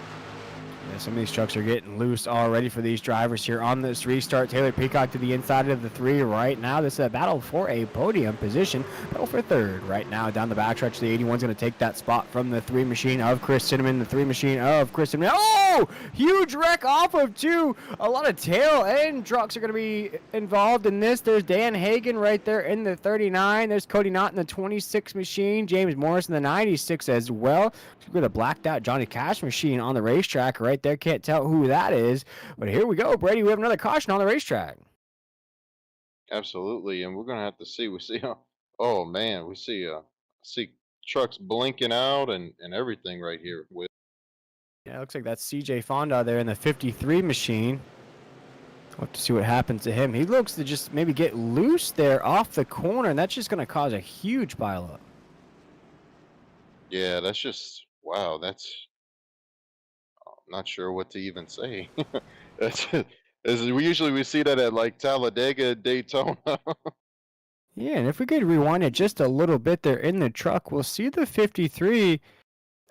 Yeah, some of these trucks are getting loose already for these drivers here on this restart. Taylor Peacock to the inside of the 3 right now. This is a battle for a podium position. Battle for 3rd right now down the backstretch. The 81's going to take that spot from the 3 machine of Chris Cinnamon. The 3 machine of Chris Cinnamon. Oh! Huge wreck off of 2. A lot of tail end trucks are going to be involved in this. There's Dan Hagan right there in the 39. There's Cody Knott in the 26 machine. James Morris in the 96 as well. With a blacked out Johnny Cash machine on the racetrack right there. Can't tell who that is, but here we go, Brady. We have another caution on the racetrack. Absolutely, and we're gonna have to see. We see, oh man, we see trucks blinking out and everything right here. Yeah, it looks like that's CJ Fonda there in the 53 machine. We'll have to see what happens to him. He looks to just maybe get loose there off the corner, and that's just going to cause a huge pileup. Yeah, that's just wow. I'm not sure what to even say. That's we see that at like Talladega, Daytona. Yeah, and if we could rewind it just a little bit there in the truck, we'll see the 53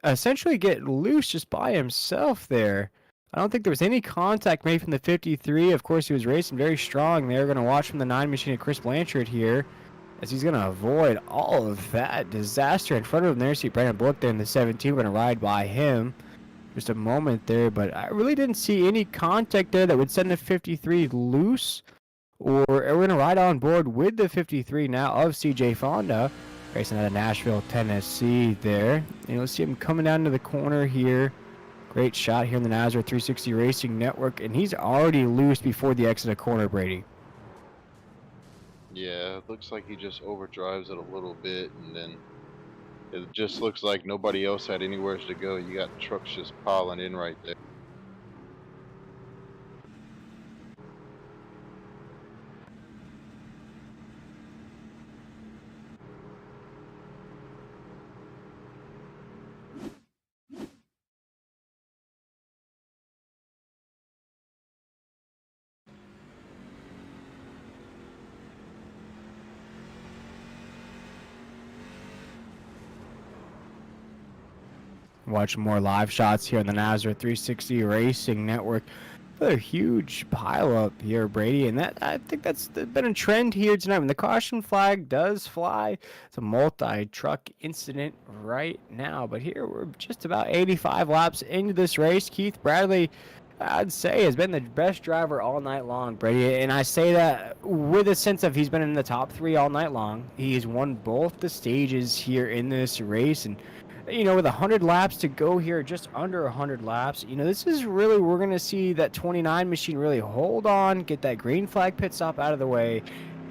essentially get loose just by himself there. I don't think there was any contact made from the 53. Of course, he was racing very strong. They're going to watch from the 9 machine of Chris Blanchard here as he's going to avoid all of that disaster in front of him. There, see Brandon Bullock there in the 17. We're going to ride by him. Just a moment there, but I really didn't see any contact there that would send the 53 loose, or we're going to ride on board with the 53 now of CJ Fonda, racing out of Nashville, Tennessee there. And you'll see him coming down to the corner here. Great shot here in the Nazareth 360 Racing Network, and he's already loose before the exit of corner, Brady. Yeah, it looks like he just overdrives it a little bit, and then it just looks like nobody else had anywhere to go. You got trucks just piling in right there. Watch more live shots here on the Nazareth 360 Racing Network. Another huge pileup here, Brady, and that I think that's been a trend here tonight. When the caution flag does fly, it's a multi-truck incident right now. But here we're just about 85 laps into this race. Keith Bradley, I'd say, has been the best driver all night long, Brady, and I say that with a sense of he's been in the top 3 all night long. He's won both the stages here in this race, and with 100 laps to go here, just under 100 laps, this is really, we're going to see that 29 machine really hold on, get that green flag pit stop out of the way.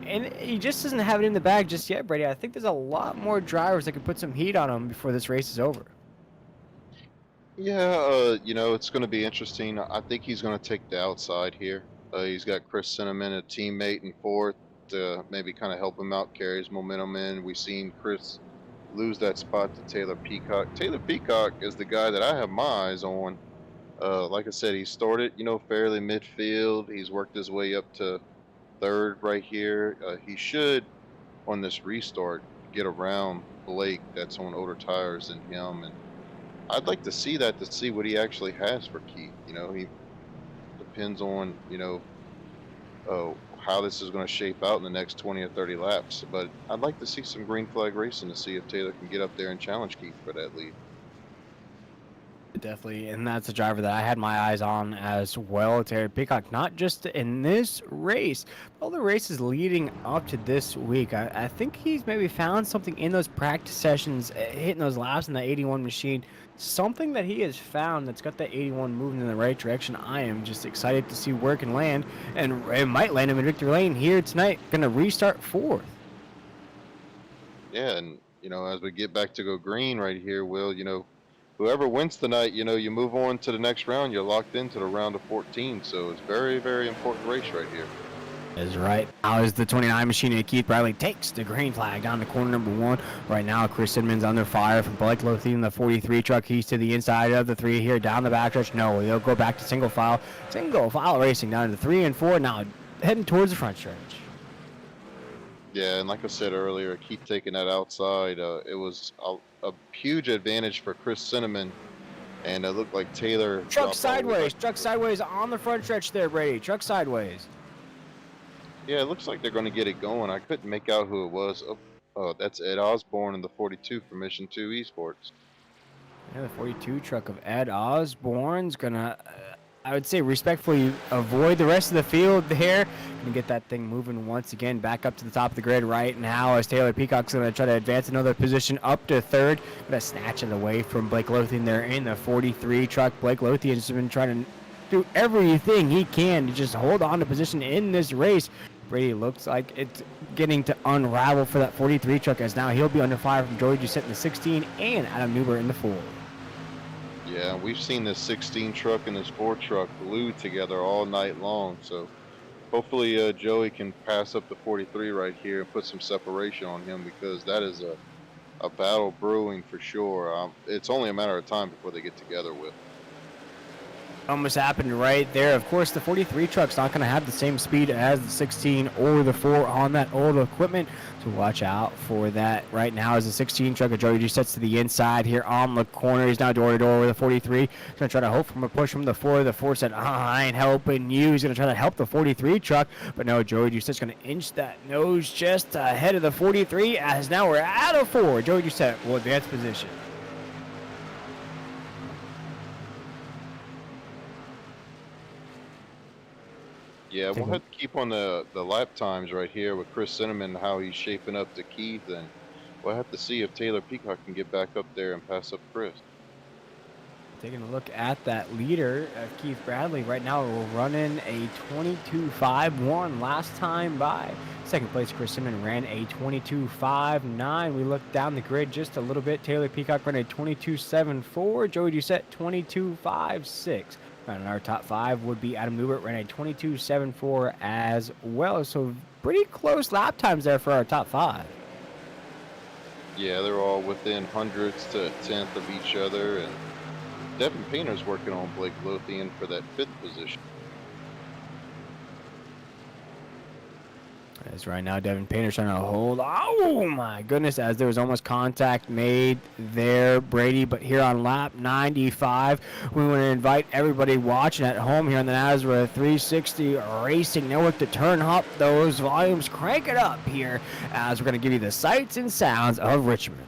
And he just doesn't have it in the bag just yet, Brady. I think there's a lot more drivers that could put some heat on him before this race is over. Yeah, it's going to be interesting. I think he's going to take the outside here. He's got Chris Cinnamon, a teammate, in 4th to maybe kind of help him out, carry his momentum in. We've seen Chris lose that spot to Taylor Peacock. Taylor Peacock is the guy that I have my eyes on. Like I said, he started, fairly midfield. He's worked his way up to third right here. He should on this restart get around Blake that's on older tires than him, and I'd like to see that to see what he actually has for Keith. He depends on how this is going to shape out in the next 20 or 30 laps. But I'd like to see some green flag racing to see if Taylor can get up there and challenge Keith for that lead. Definitely, and that's a driver that I had my eyes on as well, Terry Peacock, not just in this race, but all the races leading up to this week. I think he's maybe found something in those practice sessions, hitting those laps in the 81 machine, something that he has found that's got that 81 moving in the right direction. I am just excited to see where it can land, and it might land him in victory lane here tonight. Going to restart fourth. Yeah, and as we get back to go green right here, Will, whoever wins tonight, you move on to the next round. You're locked into the round of 14. So it's very, very important race right here. Is right. Now is the 29 machine, and Keith Bradley takes the green flag down to corner number 1. Right now, Chris Sidman's under fire from Blake Lothian, the 43 truck. He's to the inside of the 3 here, down the backstretch. No, they'll go back to single file. Single file racing down to 3 and 4. Now heading towards the front stretch. Yeah, and like I said earlier, Keith taking that outside, it was a huge advantage for Chris Cinnamon, and it looked like Taylor truck sideways on the front stretch there, Brady. Truck sideways. Yeah, it looks like they're going to get it going. I couldn't make out who it was. Oh, that's Ed Osborne in the 42 for Mission 2 Esports. Yeah, the 42 truck of Ed Osborne's gonna, I would say, respectfully avoid the rest of the field there. Gonna get that thing moving once again back up to the top of the grid right now as Taylor Peacock's gonna try to advance another position up to third. Gonna snatch it away from Blake Lothian there in the 43 truck. Blake Lothian's been trying to do everything he can to just hold on to position in this race. Brady looks like it's getting to unravel for that 43 truck, as now he'll be under fire from Joey Doucette in the 16 and Adam Newbert in the 4. Yeah, we've seen this 16 truck and this 4 truck glued together all night long. So hopefully Joey can pass up the 43 right here and put some separation on him, because that is a battle brewing for sure. It's only a matter of time before they get together with. Almost happened right there. Of course, the 43 truck's not going to have the same speed as the 16 or the 4 on that old equipment, so watch out for that. Right now is the 16 truck of Joey Doucette's to the inside here on the corner. He's now door-to-door with the 43. He's going to try to hope from a push from the 4. The 4 said, I ain't helping you. He's going to try to help the 43 truck, but no, Joey Doucette's going to inch that nose just ahead of the 43, as now we're out of 4. Joey Doucette will advance position. Yeah, we'll have to keep on the lap times right here with Chris Cinnamon, how he's shaping up to Keith, and we'll have to see if Taylor Peacock can get back up there and pass up Chris. Taking a look at that leader, Keith Bradley, right now we're running a 22.51 last time by. Second place, Chris Cinnamon ran a 22.59. We look down the grid just a little bit. Taylor Peacock ran a 22.74. Joey Doucette, 22.56. And our top 5 would be Adam Newbert, ran a 22.74 as well. So pretty close lap times there for our top 5. Yeah, they're all within hundredths to a tenth of each other, and Devin Painter's working on Blake Lothian for that 5th position. As right now, Devin Painter's trying to hold. Oh my goodness, as there was almost contact made there, Brady. But here on lap 95, we want to invite everybody watching at home here on the Nazareth 360 Racing Network to turn up those volumes, crank it up here, as we're going to give you the sights and sounds of Richmond.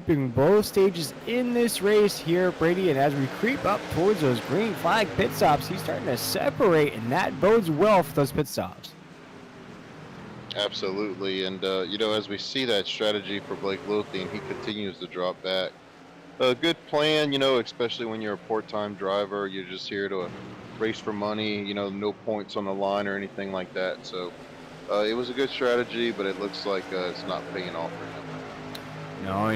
sweeping both stages in this race here, Brady. And as we creep up towards those green flag pit stops, he's starting to separate, and that bodes well for those pit stops. Absolutely, and as we see that strategy for Blake Lothian, he continues to drop back. A good plan, especially when you're a part-time driver. You're just here to race for money. No points on the line or anything like that. So it was a good strategy, but it looks like it's not paying off for him. No,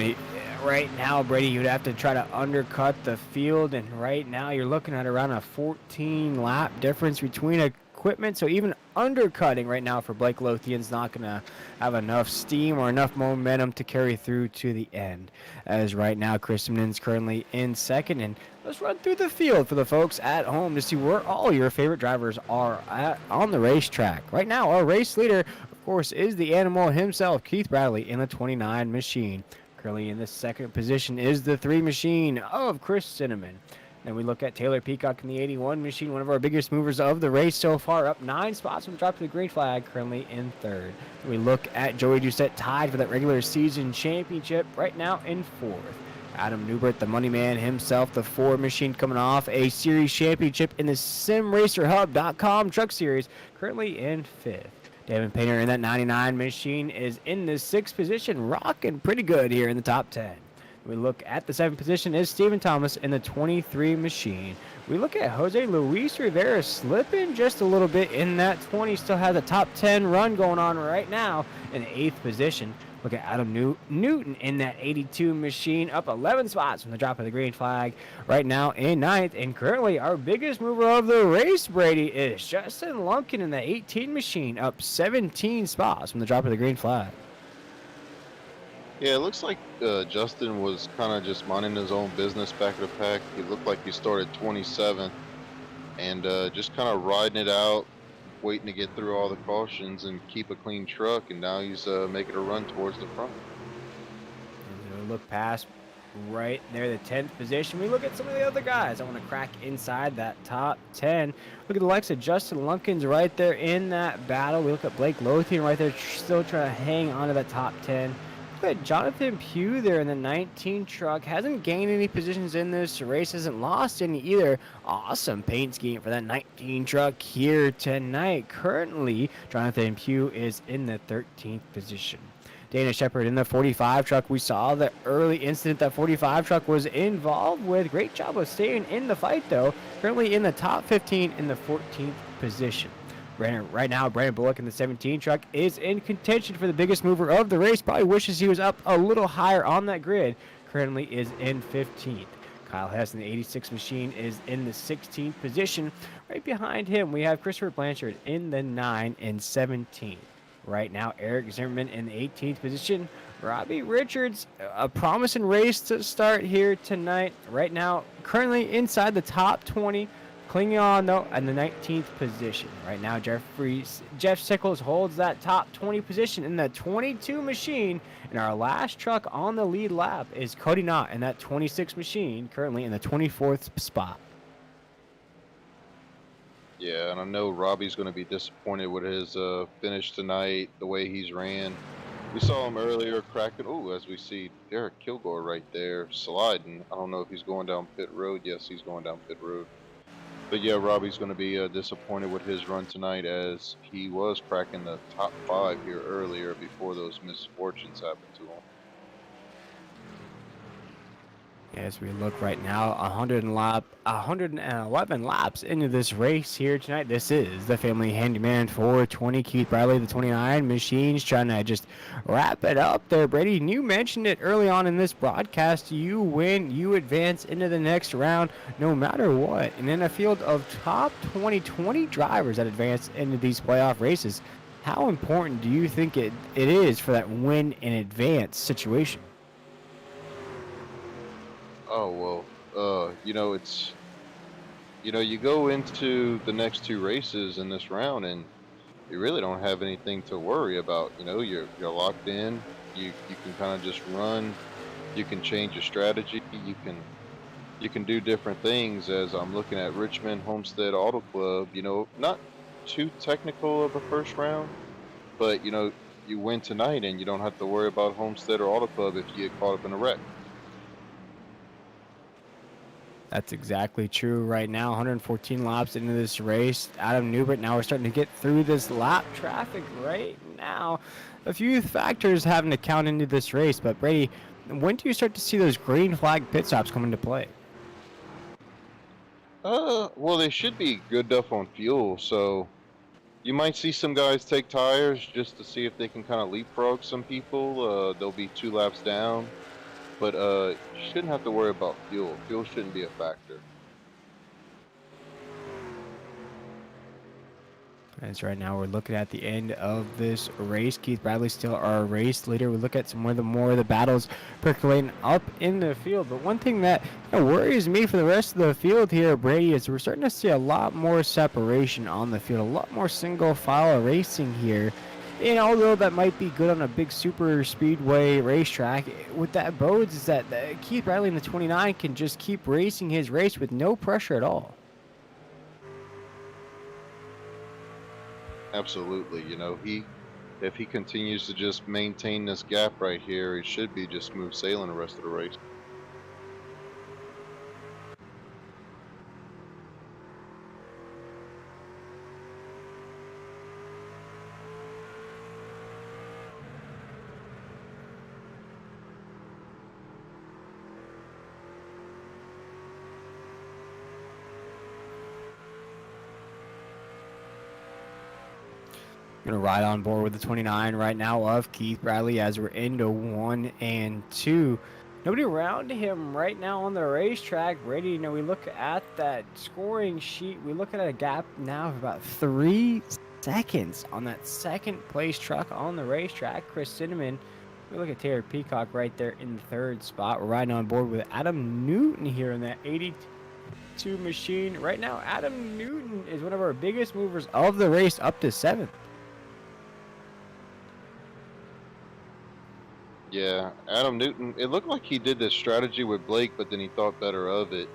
right now, Brady, you'd have to try to undercut the field, and right now you're looking at around a 14 lap difference between equipment. So even undercutting right now for Blake Lothian's not going to have enough steam or enough momentum to carry through to the end. As right now, Christensen's currently in second, and let's run through the field for the folks at home to see where all your favorite drivers are at on the racetrack. Right now, our race leader, of course, is the animal himself, Keith Bradley, in the 29 machine. Currently in the second position is the 3 machine of Chris Cinnamon. Then we look at Taylor Peacock in the 81 machine, one of our biggest movers of the race so far, up 9 spots from the drop to the green flag, currently in third. Then we look at Joey Doucette, tied for that regular season championship, right now in fourth. Adam Newbert, the money man himself, the 4 machine, coming off a series championship in the SimRacerHub.com Truck Series, currently in fifth. Devin Painter in that 99 machine is in the 6th position, rocking pretty good here in the top 10. We look at the 7th position is Stephen Thomas in the 23 machine. We look at Jose Luis Rivera slipping just a little bit in that 20. Still has a top 10 run going on right now in the 8th position. Look at Adam Newton in that 82 machine, up 11 spots from the drop of the green flag. Right now in 9th, and currently our biggest mover of the race, Brady, is Justin Lumpkin in the 18 machine, up 17 spots from the drop of the green flag. Yeah, it looks like Justin was kind of just minding his own business back of the pack. He looked like he started 27th and just kind of riding it out, waiting to get through all the cautions and keep a clean truck, and now he's making a run towards the front. And look past right there, the 10th position. We look at some of the other guys. I want to crack inside that top 10. Look at the likes of Justin Lumpkins right there in that battle. We look at Blake Lothian right there, still trying to hang on to that top 10. But Jonathan Pugh there in the 19 truck hasn't gained any positions in this race, hasn't lost any either. Awesome paint scheme for that 19 truck here tonight. Currently, Jonathan Pugh is in the 13th position. Dana Shepard in the 45 truck. We saw the early incident that 45 truck was involved with. Great job of staying in the fight, though. Currently in the top 15 in the 14th position. Right now, Brandon Bullock in the 17 truck is in contention for the biggest mover of the race. Probably wishes he was up a little higher on that grid. Currently is in 15th. Kyle Hess in the 86 machine is in the 16th position. Right behind him, we have Christopher Blanchard in the 9 and 17th. Right now, Eric Zimmerman in the 18th position. Robbie Richards, a promising race to start here tonight. Right now, currently inside the top 20. Clinging on, though, in the 19th position. Right now, Jeff Sickles holds that top 20 position in the 22 machine. And our last truck on the lead lap is Cody Knott in that 26 machine, currently in the 24th spot. Yeah, and I know Robbie's going to be disappointed with his finish tonight, the way he's ran. We saw him earlier cracking, as we see Derek Kilgore right there sliding. I don't know if he's going down pit road. Yes, he's going down pit road. But yeah, Robbie's going to be disappointed with his run tonight, as he was cracking the top 5 here earlier before those misfortunes happened to him. As we look right now, 111 laps into this race here tonight. This is the family handyman 420, Keith Bradley, the 29 machines, trying to just wrap it up there. Brady, you mentioned it early on in this broadcast. You win, you advance into the next round no matter what. And in a field of top 20 drivers that advance into these playoff races, how important do you think it is for that win in advance situation? Oh, well, it's, you go into the next 2 races in this round and you really don't have anything to worry about. You're locked in. You can kind of just run. You can change your strategy. You can do different things. As I'm looking at Richmond Homestead Auto Club, not too technical of a first round, but you win tonight and you don't have to worry about Homestead or Auto Club if you get caught up in a wreck. That's exactly true right now. 114 laps into this race. Adam Newbert, now we're starting to get through this lap traffic right now. A few factors having to count into this race, but Brady, when do you start to see those green flag pit stops come into play? Well, they should be good enough on fuel, so you might see some guys take tires just to see if they can kind of leapfrog some people. They'll be 2 laps down, but you shouldn't have to worry about fuel. Fuel shouldn't be a factor. As right now we're looking at the end of this race. Keith Bradley still our race leader. We look at some more of the battles percolating up in the field. But one thing that worries me for the rest of the field here, Brady, is we're starting to see a lot more separation on the field, a lot more single file racing here. And although that might be good on a big super speedway racetrack, what that bodes is that Keith Bradley in the 29 can just keep racing his race with no pressure at all. Absolutely, if he continues to just maintain this gap right here, he should be just smooth sailing the rest of the race. Gonna ride on board with the 29 right now of Keith Bradley as we're into 1 and 2. Nobody around him right now on the racetrack. Brady, we look at that scoring sheet. We look at a gap now of about 3 seconds on that second place truck on the racetrack, Chris Cinnamon. We look at Taylor Peacock right there in the 3rd spot. We're riding on board with Adam Newton here in that 82 machine. Right now, Adam Newton is one of our biggest movers of the race up to 7th. Yeah, Adam Newton, it looked like he did this strategy with Blake, but then he thought better of it,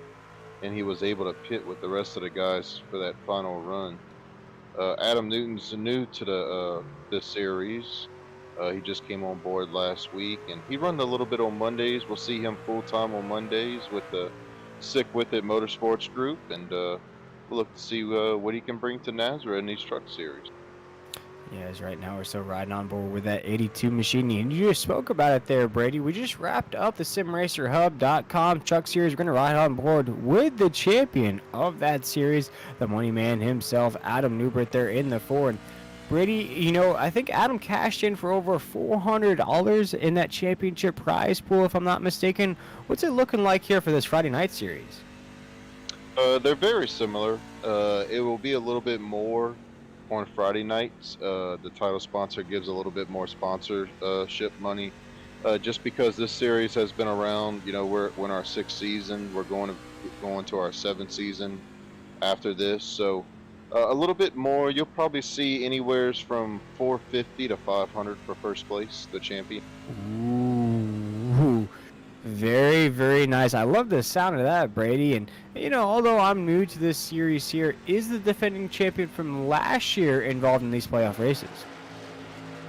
and he was able to pit with the rest of the guys for that final run. Adam Newton's new to this series. He just came on board last week, and he run a little bit on Mondays. We'll see him full-time on Mondays with the Sick With It Motorsports group, and we'll look to see what he can bring to Nazareth in these truck series. Yes, right now we're still riding on board with that 82 machine. And you just spoke about it there, Brady. We just wrapped up the SimRacerHub.com Truck Series. We're going to ride on board with the champion of that series, the money man himself, Adam Newbert, there in the Ford. Brady, I think Adam cashed in for over $400 in that championship prize pool, if I'm not mistaken. What's it looking like here for this Friday night series? They're very similar. It will be a little bit more on Friday nights. The title sponsor gives a little bit more sponsorship money, just because this series has been around. We're in our 6th season. We're going to our 7th season after this, so a little bit more. You'll probably see anywhere from $450 to $500 for first place, the champion. Ooh. Very, very nice. I love the sound of that, Brady. And, although I'm new to this series here, is the defending champion from last year involved in these playoff races?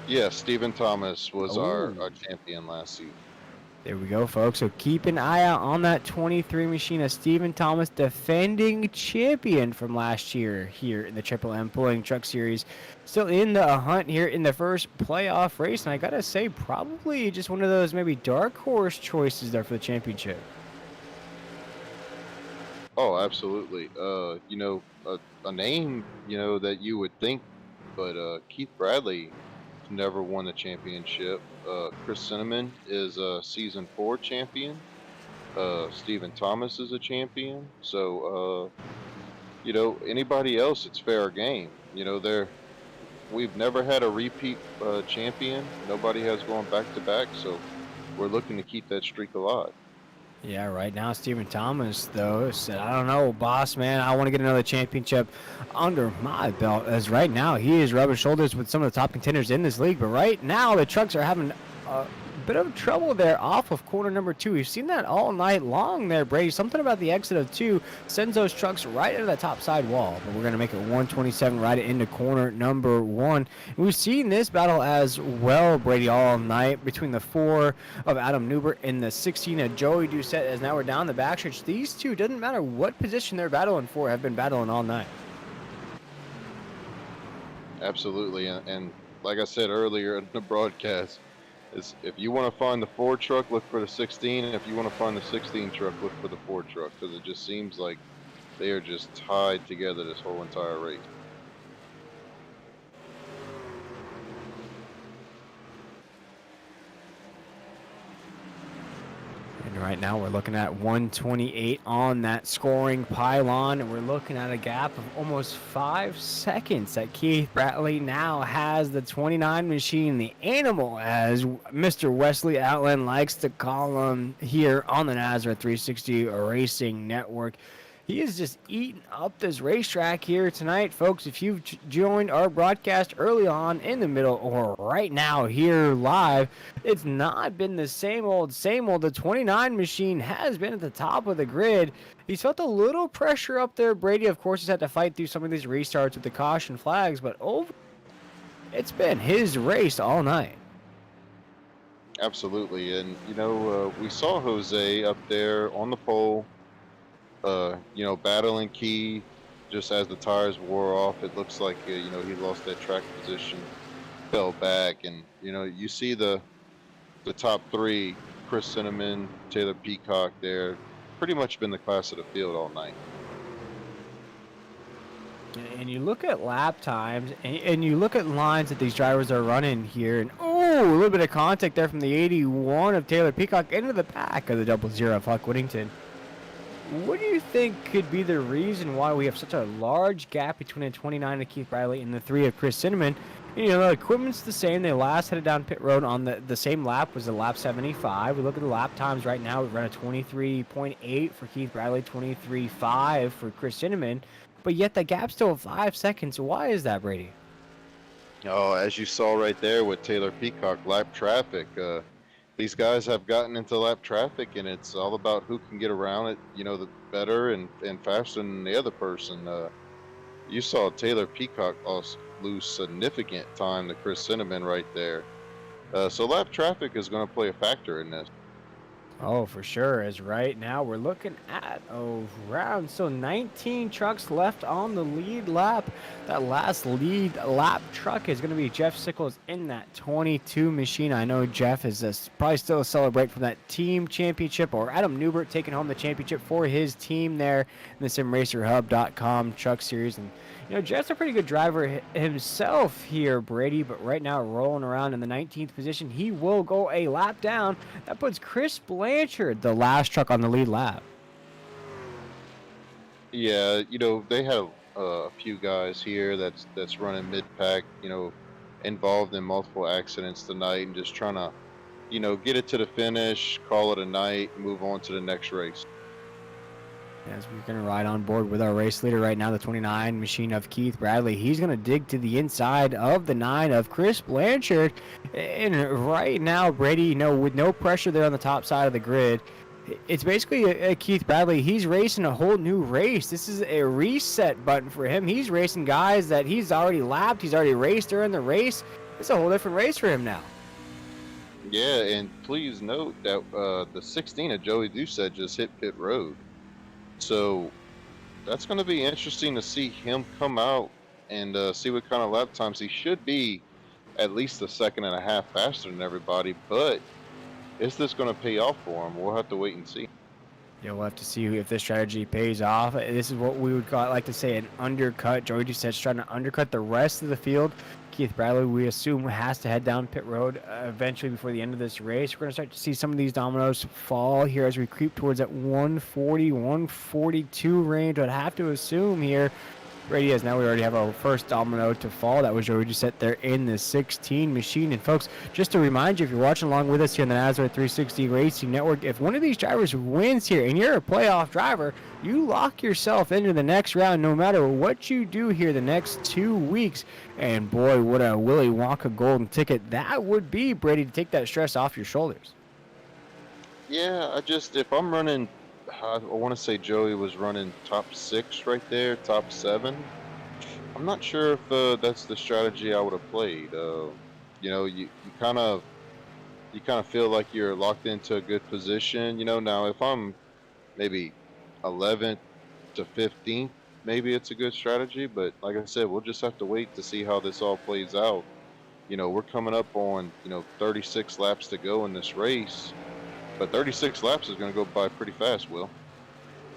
Yeah, Stephen Thomas was our champion last season. There we go, folks. So keep an eye out on that 23 machine of Stephen Thomas, defending champion from last year here in the Triple M Pulling Truck Series. Still in the hunt here in the first playoff race. And I got to say, probably just one of those maybe dark horse choices there for the championship. Oh, absolutely. A name, that you would think, but Keith Bradley never won the championship. Chris Cinnamon is a season 4 champion. Stephen Thomas is a champion. So, anybody else, it's fair game. We've never had a repeat champion. Nobody has gone back to back. So we're looking to keep that streak alive. Yeah, right now, Stephen Thomas, though, said, I don't know, boss, man, I want to get another championship under my belt. As right now, he is rubbing shoulders with some of the top contenders in this league. But right now, the trucks are having a bit of trouble there off of corner number 2. We've seen that all night long there, Brady. Something about the exit of 2 sends those trucks right into the top side wall. But we're going to make it 127 right into corner number 1. And we've seen this battle as well, Brady, all night between the 4 of Adam Newbert and the 16 of Joey Doucette. As now we're down the backstretch. These two, doesn't matter what position they're battling for, have been battling all night. Absolutely, and like I said earlier in the broadcast, is if you want to find the Ford truck, look for the 16. And if you want to find the 16 truck, look for the Ford truck, because it just seems like they are just tied together this whole entire race. And right now we're looking at 128 on that scoring pylon, and we're looking at a gap of almost 5 seconds that Keith Bradley now has the 29 machine, the animal, as Mr. Wesley Outland likes to call him here on the Nazareth 360 Racing Network. He is just eating up this racetrack here tonight, folks. If you've joined our broadcast early on, in the middle, or right now here live, it's not been the same old, same old. The 29 machine has been at the top of the grid. He's felt a little pressure up there. Brady, of course, has had to fight through some of these restarts with the caution flags, but it's been his race all night. Absolutely, and we saw Jose up there on the pole. Battling Key just as the tires wore off. It looks like, he lost that track position, fell back, and, you see the top 3, Chris Cinnamon, Taylor Peacock there, pretty much been the class of the field all night. And you look at lap times, and you look at lines that these drivers are running here, and a little bit of contact there from the 81 of Taylor Peacock into the back of the 00 of Huck Whittington. What do you think could be the reason why we have such a large gap between the 29 of Keith Bradley and the 3 of Chris Cinnamon? The equipment's the same. They last headed down pit road on the same lap, was the lap 75. We look at the lap times right now. We run a 23.8 for Keith Bradley, 23.5 for Chris Cinnamon. But yet the gap's still 5 seconds. Why is that, Brady? Oh, as you saw right there with Taylor Peacock, lap traffic. These guys have gotten into lap traffic, and it's all about who can get around it, the better and faster than the other person. You saw Taylor Peacock lose significant time to Chris Cinnamon right there. So lap traffic is going to play a factor in this. Oh, for sure. As right now we're looking at around 19 trucks left on the lead lap. That last lead lap truck is going to be Jeff Sickles in that 22 machine. I know Jeff is probably still a celebrate from that team championship, or Adam Newbert taking home the championship for his team there in the SimRacerHub.com Truck Series. And Jeff's a pretty good driver himself here, Brady, but right now rolling around in the 19th position. He will go a lap down. That puts Chris Blanchard, the last truck on the lead lap. Yeah, they have a few guys here that's running mid-pack, involved in multiple accidents tonight and just trying to, get it to the finish, call it a night, move on to the next race. As we're going to ride on board with our race leader right now, the 29 machine of Keith Bradley. He's going to dig to the inside of the 9 of Chris Blanchard. And right now, Brady, with no pressure there on the top side of the grid, it's basically a Keith Bradley. He's racing a whole new race. This is a reset button for him. He's racing guys that he's already lapped. He's already raced during the race. It's a whole different race for him now. Yeah, and please note that the 16 of Joey Doucette just hit pit road. So that's going to be interesting to see him come out and see what kind of lap times. He should be at least a second and a half faster than everybody, but is this going to pay off for him? We'll have to wait and see. Yeah, we'll have to see if this strategy pays off. This is what we would like to say an undercut. Joey Doucette's trying to undercut the rest of the field. Keith Bradley, we assume, has to head down pit road eventually before the end of this race. We're going to start to see some of these dominoes fall here as we creep towards that 140, 142 range. I'd have to assume here Brady, as now we already have our first domino to fall. That was Joey just set there in the 16 machine. And folks, just to remind you, if you're watching along with us here on the NASCAR 360 Racing Network, if one of these drivers wins here and you're a playoff driver, you lock yourself into the next round no matter what you do here the next 2 weeks. And boy, what a Willy Wonka golden ticket that would be, Brady, to take that stress off your shoulders. Yeah, if I'm running, I want to say Joey was running top 6 right there, top 7. I'm not sure if that's the strategy I would have played. You kind of feel like you're locked into a good position. Now if I'm maybe 11th to 15th, maybe it's a good strategy. But like I said, we'll just have to wait to see how this all plays out. We're coming up on 36 laps to go in this race, but 36 laps is going to go by pretty fast, Will.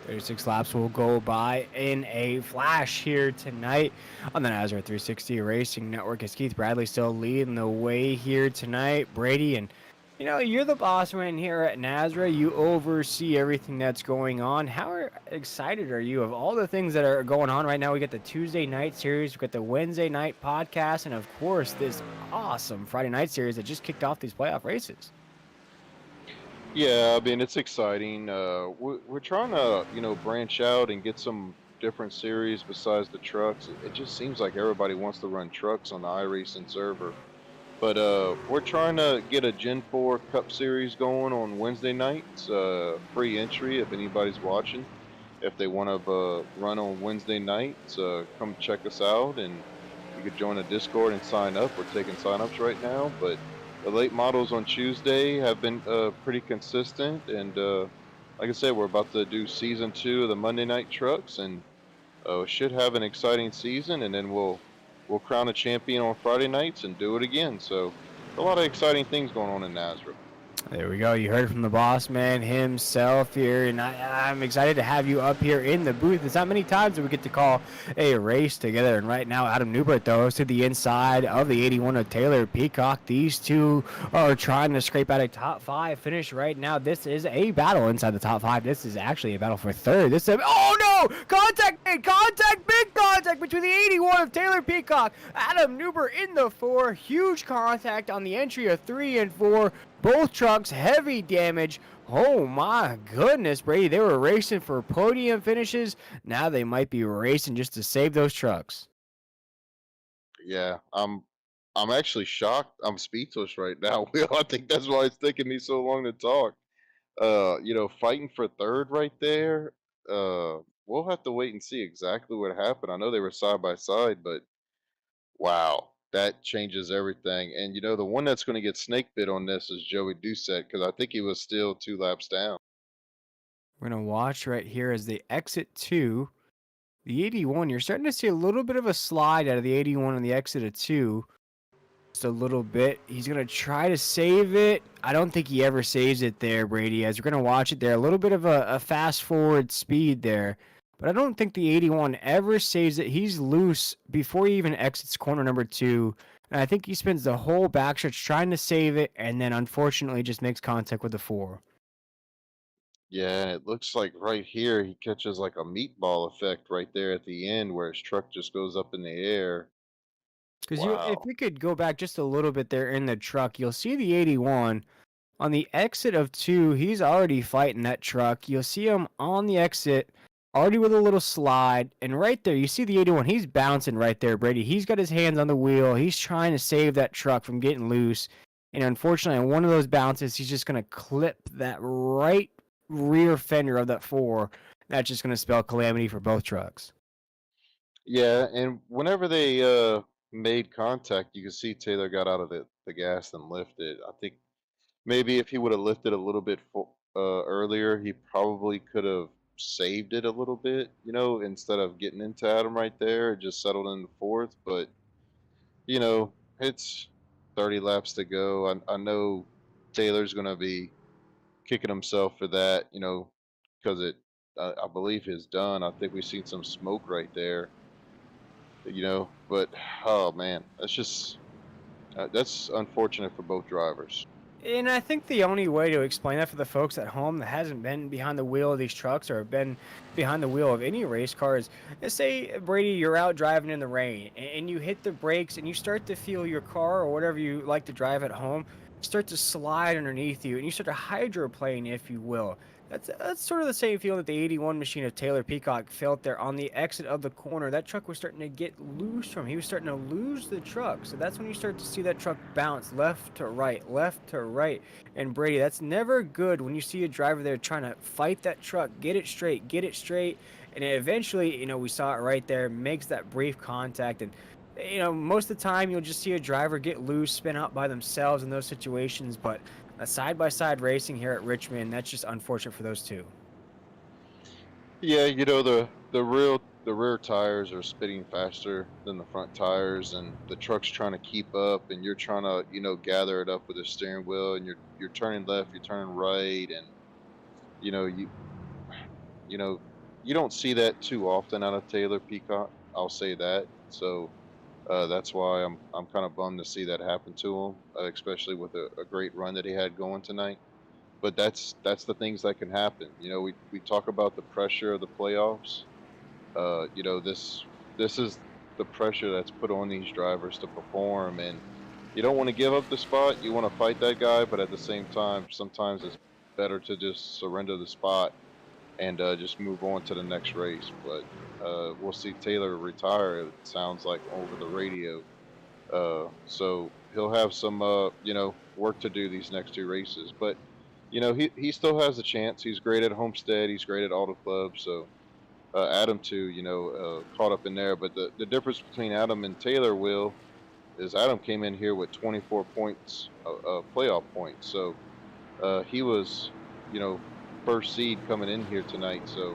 36 laps will go by in a flash here tonight on the NASCAR 360 Racing Network. As Keith Bradley still leading the way here tonight, Brady, and you're the boss man here at NASCAR. You oversee everything that's going on. How excited are you of all the things that are going on right now? We got the Tuesday night series, we got the Wednesday night podcast, and of course this awesome Friday night series that just kicked off these playoff races. Yeah, I mean it's exciting. We're trying to branch out and get some different series besides the trucks. It just seems like everybody wants to run trucks on the iRacing server. But we're trying to get a Gen 4 Cup Series going on Wednesday nights. Free entry if anybody's watching. If they want to run on Wednesday nights, come check us out, and you could join a Discord and sign up. We're taking sign-ups right now, but the late models on Tuesday have been pretty consistent, and like I said, we're about to do season 2 of the Monday Night Trucks, and should have an exciting season, and then we'll crown a champion on Friday nights and do it again. So a lot of exciting things going on in NASCAR. There we go. You heard from the boss man himself here, and I'm excited to have you up here in the booth. It's not many times that we get to call a race together, and right now Adam Newbert, though, is to the inside of the 81 of Taylor Peacock. These two are trying to scrape out a top 5 finish right now. This is a battle inside the top 5. This is actually a battle for third. Oh no! Contact made! Contact! Big contact between the 81 of Taylor Peacock. Adam Newbert in the 4. Huge contact on the entry of 3 and 4. Both trucks, heavy damage. Oh my goodness, Brady. They were racing for podium finishes. Now they might be racing just to save those trucks. Yeah, I'm actually shocked. I'm speechless right now, Will. I think that's why it's taking me so long to talk. Fighting for third right there. We'll have to wait and see exactly what happened. I know they were side by side, but wow, that changes everything. And the one that's going to get snake bit on this is Joey Doucette, because I think he was still 2 laps down. We're going to watch right here as they exit 2. The 81, you're starting to see a little bit of a slide out of the 81 on the exit of 2. Just a little bit. He's going to try to save it. I don't think he ever saves it there, Brady, as we're going to watch it there. A little bit of a fast forward speed there. But I don't think the 81 ever saves it. He's loose before he even exits corner number 2. And I think he spends the whole backstretch trying to save it, and then unfortunately just makes contact with the 4. Yeah, and it looks like right here he catches like a meatball effect right there at the end where his truck just goes up in the air. Because if Wow. we could go back just a little bit there in the truck, you'll see the 81 on the exit of 2. He's already fighting that truck. You'll see him on the exit, already with a little slide, and right there you see the 81. He's bouncing right there, Brady. He's got his hands on the wheel. He's trying to save that truck from getting loose, and unfortunately, on one of those bounces, he's just going to clip that right rear fender of that 4. That's just going to spell calamity for both trucks. Yeah, and whenever they made contact, you could see Taylor got out of the gas and lifted. I think maybe if he would have lifted a little bit earlier, he probably could have saved it a little bit, instead of getting into Adam right there, it just settled in the 4th. But, it's 30 laps to go. I know Taylor's going to be kicking himself for that, because I believe is done. I think we've seen some smoke right there, but oh man, that's unfortunate for both drivers. And I think the only way to explain that for the folks at home that hasn't been behind the wheel of these trucks or been behind the wheel of any race car is, let's say, Brady, you're out driving in the rain and you hit the brakes and you start to feel your car or whatever you like to drive at home start to slide underneath you and you start to hydroplane, if you will. That's sort of the same feeling that the 81 machine of Taylor Peacock felt there on the exit of the corner. That truck was starting to get loose from him. He was starting to lose the truck. So that's when you start to see that truck bounce left to right, left to right. And Brady, that's never good when you see a driver there trying to fight that truck, get it straight, get it straight. And eventually, we saw it right there, makes that brief contact. And, most of the time you'll just see a driver get loose, spin out by themselves in those situations. But a side-by-side racing here at Richmond, that's just unfortunate for those two. Yeah, the rear tires are spitting faster than the front tires, and the truck's trying to keep up, and you're trying to gather it up with the steering wheel, and you're turning left, you're turning right, and you know you you know you don't see that too often out of Taylor Peacock. I'll say that. So that's why I'm kind of bummed to see that happen to him, especially with a great run that he had going tonight. But that's the things that can happen. We talk about the pressure of the playoffs. This is the pressure that's put on these drivers to perform, and you don't want to give up the spot. You want to fight that guy, but at the same time, sometimes it's better to just surrender the spot and just move on to the next race. But we'll see Taylor retire. It sounds like over the radio. So he'll have some work to do these next two races. But he still has a chance. He's great at Homestead. He's great at Auto Club. So Adam too, caught up in there. But the difference between Adam and Taylor will is Adam came in here with 24 points, playoff points. So he was, you know, first seed coming in here tonight. So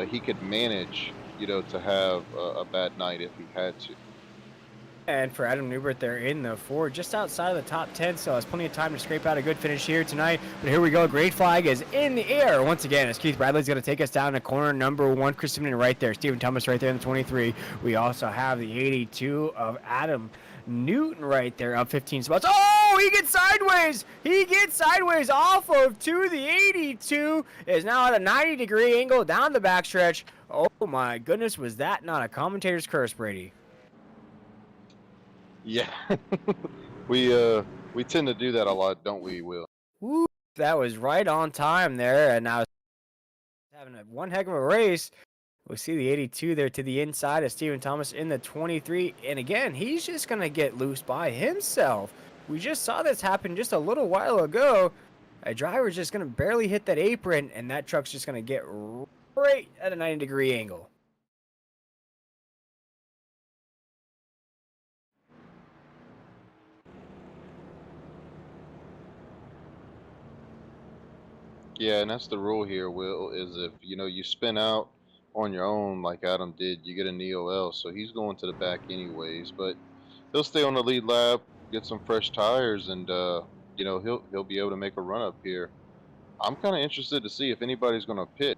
he could manage, to have a bad night if he had to. And for Adam Newbert there in the four, just outside of the top 10, so has plenty of time to scrape out a good finish here tonight. But here we go, great flag is in the air once again as Keith Bradley's going to take us down to corner number one. Christopher right there, Stephen Thomas right there in the 23. We also have the 82 of Adam Newton right there, up 15 spots. Oh, he gets sideways. He gets sideways off of to the 82. Is now at a 90-degree angle down the backstretch. Oh my goodness, was that not a commentator's curse, Brady? Yeah, we tend to do that a lot, don't we, Will? Woo, that was right on time there, and now having one heck of a race. We see the 82 there to the inside of Stephen Thomas in the 23, and again, he's just going to get loose by himself. We just saw this happen just a little while ago. A driver's just going to barely hit that apron, and that truck's just going to get right at a 90-degree angle. Yeah, and that's the rule here, Will, is if you spin out on your own like Adam did, you get an EOL. So he's going to the back anyways, but he'll stay on the lead lap, get some fresh tires, and he'll be able to make a run up here. I'm kind of interested to see if anybody's going to pit.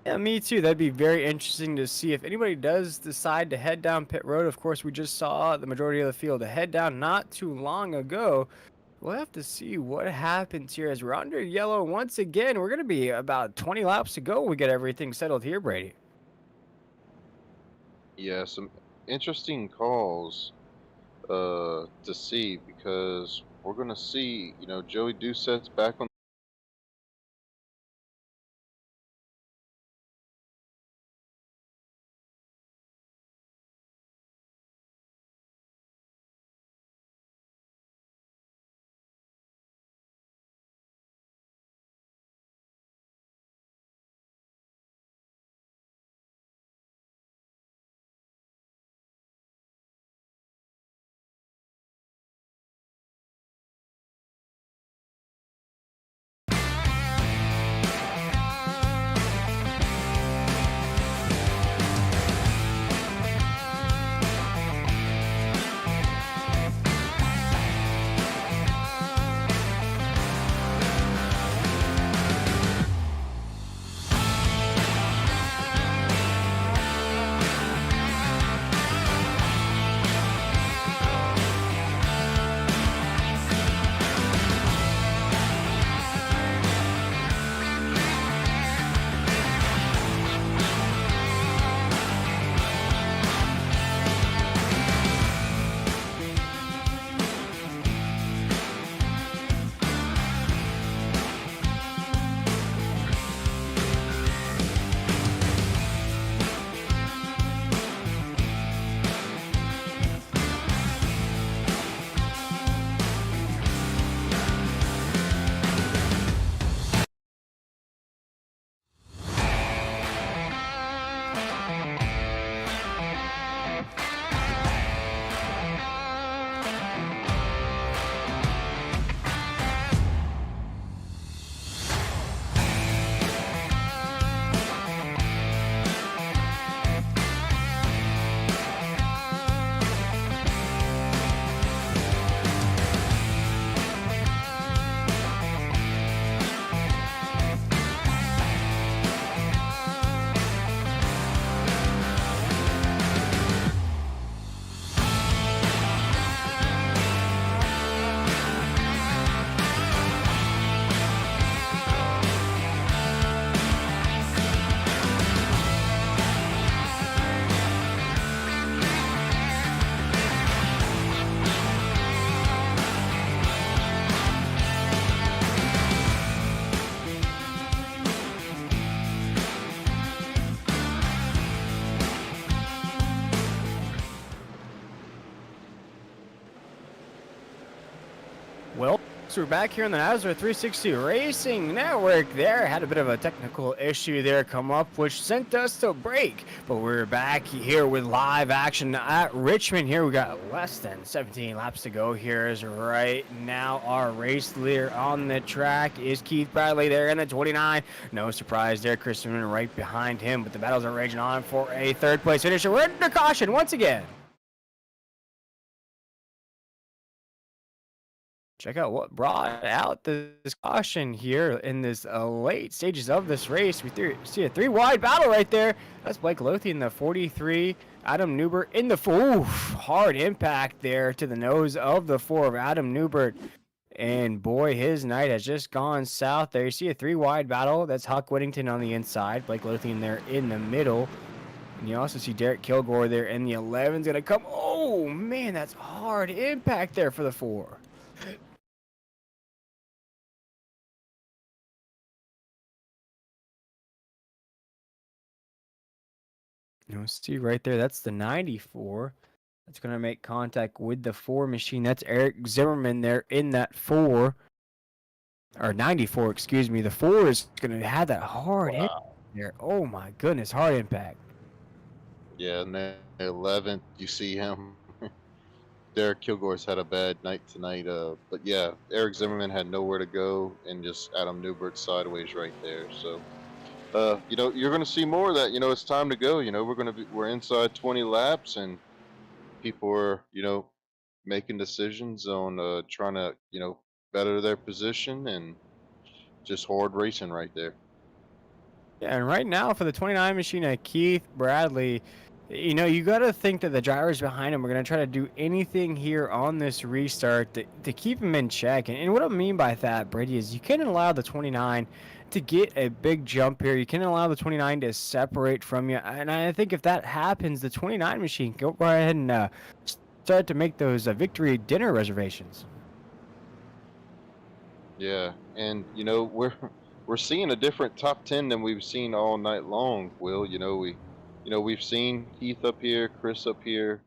Yeah, me too. That'd be very interesting to see if anybody does decide to head down pit road. Of course, we just saw the majority of the field to head down not too long ago. We'll have to see what happens here as we're under yellow once again. We're going to be about 20 laps to go when we get everything settled here, Brady. Yeah, some interesting calls to see because we're going to see, Joey Doucette's back on So we're back here on the Nazareth 360 Racing Network. There had a bit of a technical issue there come up, which sent us to break. But we're back here with live action at Richmond. Here we got less than 17 laps to go. Here is right now our race leader on the track is Keith Bradley there in the 29. No surprise there, Christopher right behind him. But the battles are raging on for a third place finisher. We're under caution once again. Check out what brought out this caution here in this late stages of this race. See a three-wide battle right there. That's Blake Lothian, the 43. Adam Newbert in the 4. Hard impact there to the nose of the 4 of Adam Newbert. And boy, his night has just gone south there. You see a three-wide battle. That's Huck Whittington on the inside. Blake Lothian there in the middle. And you also see Derek Kilgore there in the 11's going to come. Oh, man, that's hard impact there for the 4. You see right there, that's the 94. That's going to make contact with the 4 machine. That's Eric Zimmerman there in that 4. Or 94, excuse me. The 4 is going to have that hard impact there. Oh my goodness, hard impact. Yeah, and then 11th, you see him. Derek Kilgore's had a bad night tonight. But yeah, Eric Zimmerman had nowhere to go, and just Adam Newbert sideways right there. So, you're going to see more of that. It's time to go. We're inside 20 laps, and people are, making decisions on trying to, better their position, and just hard racing right there. Yeah, and right now for the 29 machine, Keith Bradley, you got to think that the drivers behind him are going to try to do anything here on this restart to keep him in check. And what I mean by that, Brady, is you can't allow the 29 to get a big jump here. You can't allow the 29 to separate from you. And I think if that happens, the 29 machine can go ahead and start to make those victory dinner reservations. Yeah, and we're seeing a different top 10 than we've seen all night long. Will we've seen Heath up here, Chris up here.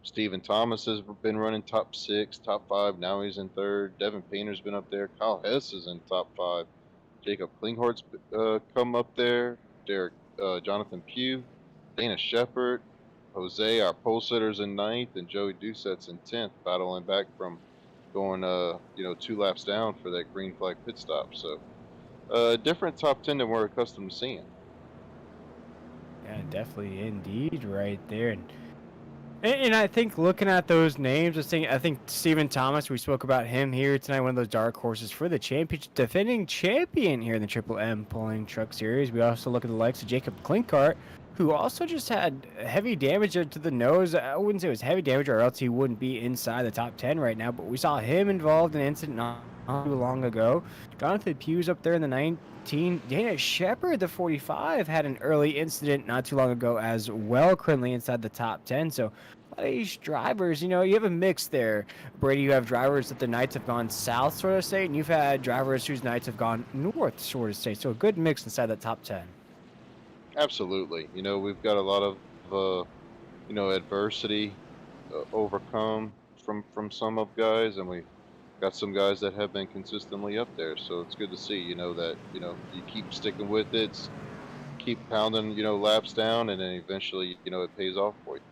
Stephen Thomas has been running top 6, top 5. Now he's in 3rd. Devin Painter's been up there. Kyle Hess is in top 5. Jacob Klinghardt's come up there. Jonathan Pugh, Dana Shepard, Jose, our pole sitters in 9th, and Joey Doucette's in 10th, battling back from going 2 laps down for that green flag pit stop. So different top 10 than we're accustomed to seeing. Yeah, definitely, indeed, right there. And I think looking at those names, I think Stephen Thomas, we spoke about him here tonight, one of those dark horses for the championship, defending champion here in the Triple M Pulling Truck Series. We also look at the likes of Jacob Klinkart, who also just had heavy damage to the nose. I wouldn't say it was heavy damage, or else he wouldn't be inside the top 10 right now, but we saw him involved in an incident not too long ago. Jonathan Pugh's up there in the 19. Dana Shepard, the 45, had an early incident not too long ago as well, currently inside the top 10. So a lot of these drivers, you have a mix there. Brady, you have drivers that the nights have gone south, sort of say, and you've had drivers whose nights have gone north, sort of say. So a good mix inside that top 10. Absolutely. We've got a lot of adversity overcome from some of guys, and we've got some guys that have been consistently up there. So it's good to see, that you keep sticking with it, keep pounding laps down, and then eventually it pays off for you.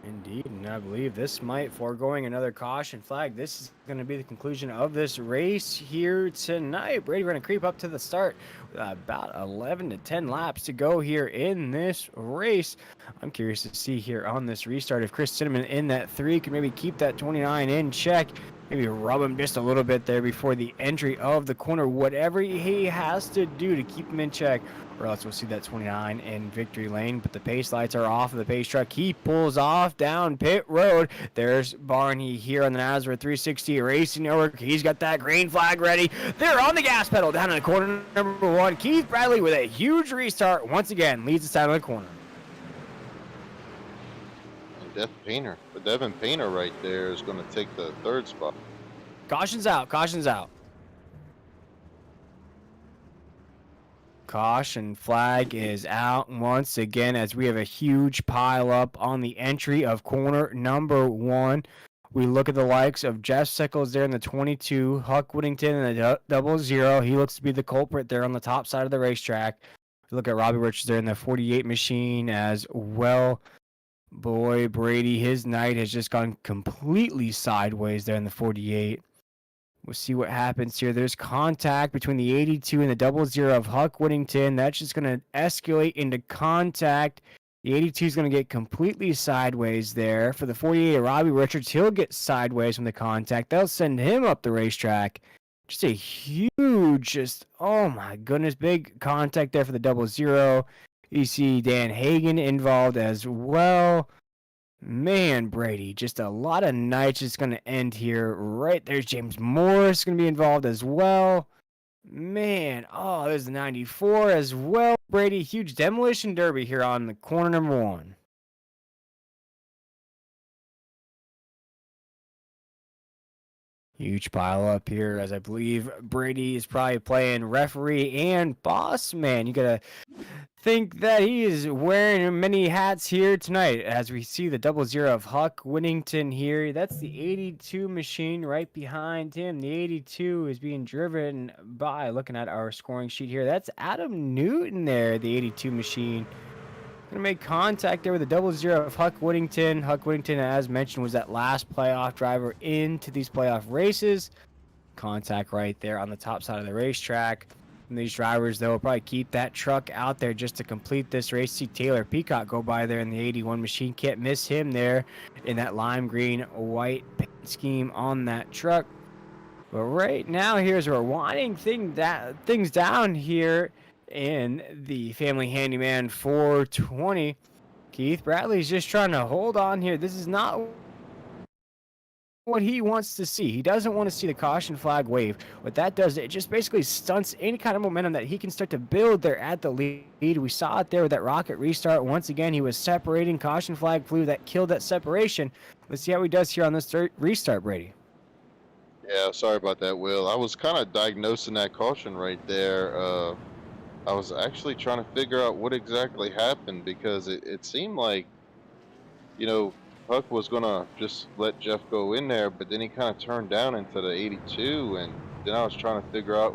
Indeed, and I believe this might, foregoing another caution flag, this is going to be the conclusion of this race here tonight. Brady, we're going to creep up to the start with about 11 to 10 laps to go here in this race. I'm curious to see here on this restart if Chris Cinnamon in that 3 can maybe keep that 29 in check. Maybe rub him just a little bit there before the entry of the corner. Whatever he has to do to keep him in check, or else we'll see that 29 in victory lane. But the pace lights are off of the pace truck. He pulls off down pit road. There's Barney here on the Nazareth 360 Racing Network. He's got that green flag ready. They're on the gas pedal down in the corner number 1. Keith Bradley with a huge restart once again leads us down in the corner. Devin Painter right there is going to take the 3rd spot. Caution's out. Caution's out. Caution flag is out once again as we have a huge pile up on the entry of corner number 1. We look at the likes of Jeff Sickles there in the 22, Huck Whittington in the 00. He looks to be the culprit there on the top side of the racetrack. We look at Robbie Richards there in the 48 machine as well. Boy, Brady, his night has just gone completely sideways there in the 48. We'll see what happens here. There's contact between the 82 and the 00 of Huck Whittington. That's just going to escalate into contact. The 82 is going to get completely sideways there. For the 48, Robbie Richards, he'll get sideways from the contact. They'll send him up the racetrack. Just a huge, oh my goodness, big contact there for the 00. You see Dan Hagen involved as well. Man, Brady, just a lot of nights is going to end here. Right there's James Morris going to be involved as well. Man, oh, there's the 94 as well. Brady, huge demolition derby here on the corner number 1. Huge pile up here, as I believe Brady is probably playing referee and boss man. You gotta think that he is wearing many hats here tonight, as we see the 00 of Huck Whittington here. That's the 82 machine right behind him. The 82 is being driven by, looking at our scoring sheet here, that's Adam Newton there, the 82 machine. Gonna make contact there with the 00 of Huck Whittington. Huck Whittington, as mentioned, was that last playoff driver into these playoff races. Contact right there on the top side of the racetrack. And these drivers, they'll probably keep that truck out there just to complete this race. See Taylor Peacock go by there in the 81 machine. Can't miss him there in that lime green white paint scheme on that truck. But right now, here's where we're winding things down here in the Family Handyman 420. Keith Bradley's just trying to hold on here. This is not what he wants to see. He doesn't want to see the caution flag wave. What that does, it just basically stunts any kind of momentum that he can start to build there at the lead. We saw it there with that rocket restart. Once again, he was separating. Caution flag flew, that killed that separation. Let's see how he does here on this restart, Brady. Yeah, sorry about that, Will. I was kind of diagnosing that caution right there. I was actually trying to figure out what exactly happened, because it seemed like, Huck was going to just let Jeff go in there, but then he kind of turned down into the 82, and then I was trying to figure out,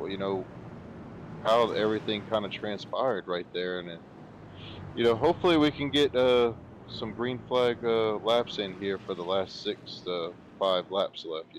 how everything kind of transpired right there. And, hopefully we can get some green flag laps in here for the last 6 to 5 laps left,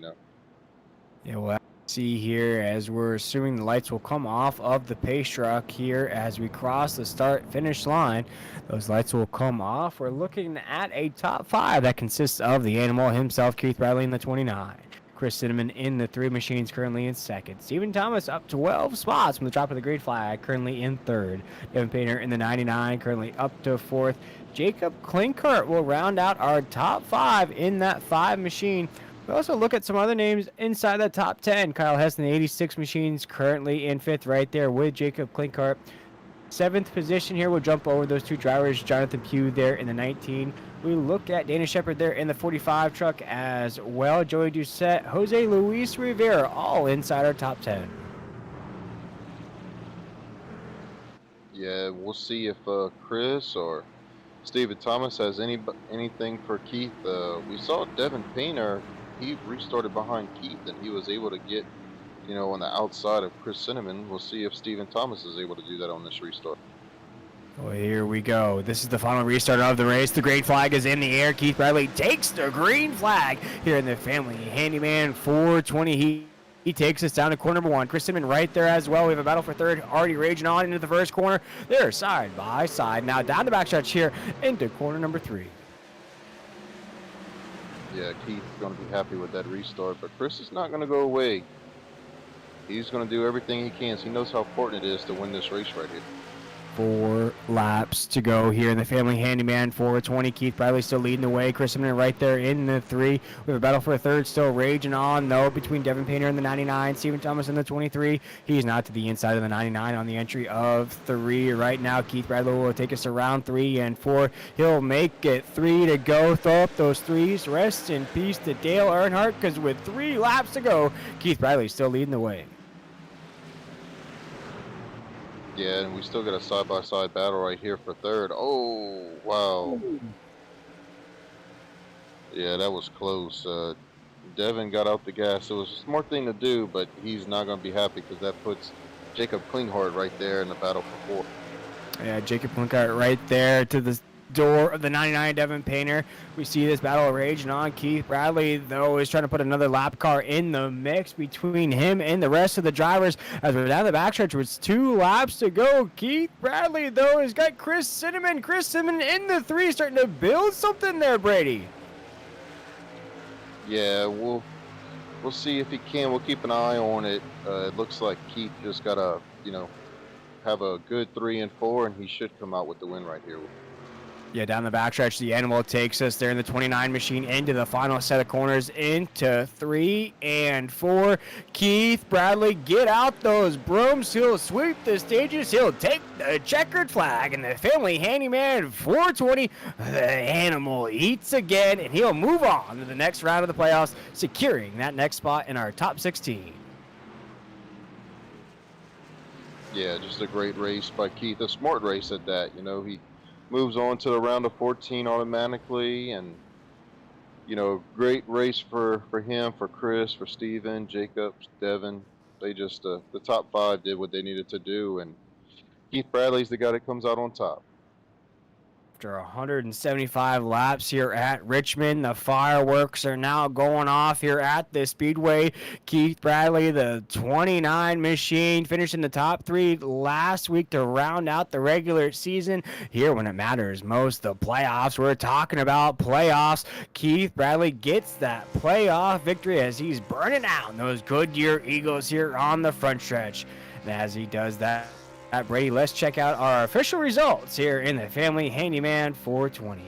Yeah, well, see here as we're assuming the lights will come off of the pace truck here as we cross the start-finish line. Those lights will come off. We're looking at a top 5 that consists of the animal himself, Keith Bradley, in the 29. Chris Cinnamon in the 3 machines, currently in 2nd. Stephen Thomas up 12 spots from the drop of the green flag, currently in 3rd. Devin Painter in the 99, currently up to 4th. Jacob Klinkert will round out our top 5 in that 5 machine. We also look at some other names inside the top 10. Kyle Hess in the 86 machines, currently in 5th right there with Jacob Klinkart. 7th position here, we'll jump over those 2 drivers. Jonathan Pugh there in the 19. We look at Dana Shepard there in the 45 truck as well. Joey Doucette, Jose Luis Rivera, all inside our top 10. Yeah, we'll see if Chris or Stephen Thomas has anything for Keith. We saw Devin Painter. He restarted behind Keith, and he was able to get, on the outside of Chris Cinnamon. We'll see if Stephen Thomas is able to do that on this restart. Well, here we go. This is the final restart of the race. The green flag is in the air. Keith Bradley takes the green flag here in the Family Handyman 420. He takes us down to corner number 1. Chris Cinnamon right there as well. We have a battle for 3rd already raging on into the 1st corner. They're side by side. Now down the backstretch here into corner number 3. Yeah, Keith's going to be happy with that restart, but Chris is not going to go away. He's going to do everything he can. So he knows how important it is to win this race right here. 4 laps to go here in the Family Handyman 420. Keith Bradley still leading the way. Chris Cinnamon right there in the 3. We have a battle for a 3rd still raging on, though, between Devin Painter and the 99. Stephen Thomas in the 23. He's not to the inside of the 99 on the entry of 3 right now. Keith Bradley will take us around 3 and 4. He'll make it 3 to go. Throw up those 3s. Rest in peace to Dale Earnhardt, because with 3 laps to go, Keith Bradley still leading the way. Yeah, and we still got a side-by-side battle right here for 3rd. Oh, wow. Yeah, that was close. Devin got out the gas. It was a smart thing to do, but he's not going to be happy because that puts Jacob Klinghardt right there in the battle for fourth. Yeah, Jacob Klinkart right there to the door of the 99 Devin Painter. We see this battle raging on. Keith Bradley, though, is trying to put another lap car in the mix between him and the rest of the drivers as we're down the backstretch with 2 laps to go. Keith Bradley, though, has got Chris Cinnamon. Chris Cinnamon in the 3, starting to build something there, Brady. Yeah, we'll see if he can. We'll keep an eye on it. It looks like Keith just got to, have a good 3 and 4, and he should come out with the win right here. Yeah, down the backstretch, the animal takes us there in the 29 machine into the final set of corners into 3 and 4. Keith Bradley, get out those brooms. He'll sweep the stages. He'll take the checkered flag, and the family handyman 420. The animal eats again, and he'll move on to the next round of the playoffs, securing that next spot in our top 16. Yeah, just a great race by Keith. A smart race at that. He moves on to the round of 14 automatically, and great race for him, for Chris, for Steven, Jacobs, Devin. They just the top 5 did what they needed to do, and Keith Bradley's the guy that comes out on top. After 175 laps here at Richmond, the fireworks are now going off here at the Speedway. Keith Bradley, the 29 machine, finished in the top 3 last week to round out the regular season. Here when it matters most, the playoffs. We're talking about playoffs. Keith Bradley gets that playoff victory as he's burning out those Goodyear Eagles here on the front stretch. And as he does that, Brady, let's check out our official results here in the Family Handyman 420.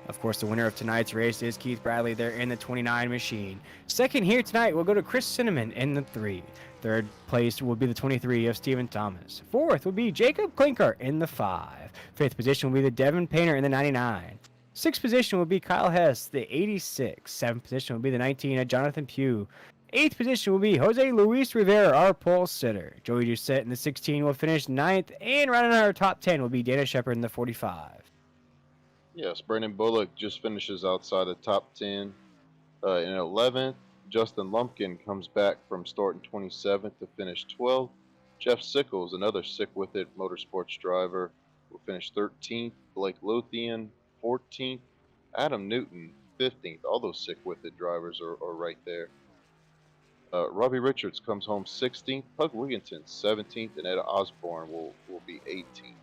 Of course, the winner of tonight's race is Keith Bradley there in the 29 machine. Second here tonight, we'll go to Chris Cinnamon in the 3. Third place will be the 23 of Stephen Thomas. Fourth will be Jacob Klinkert in the 5. Fifth position will be the Devin Painter in the 99. Sixth position will be Kyle Hess, the 86. Seventh position will be the 19 of Jonathan Pugh. Eighth position will be Jose Luis Rivera, our pole sitter. Joey Doucette in the 16 will finish 9th, and right in our top 10 will be Dana Shepard in the 45. Yes, Brandon Bullock just finishes outside the top 10. In 11th, Justin Lumpkin comes back from starting 27th to finish 12th. Jeff Sickles, another sick-with-it motorsports driver, will finish 13th. Blake Lothian, 14th. Adam Newton, 15th. All those sick-with-it drivers are right there. Robbie Richards comes home 16th, Pug Wigginton 17th, and Ed Osborne will be 18th.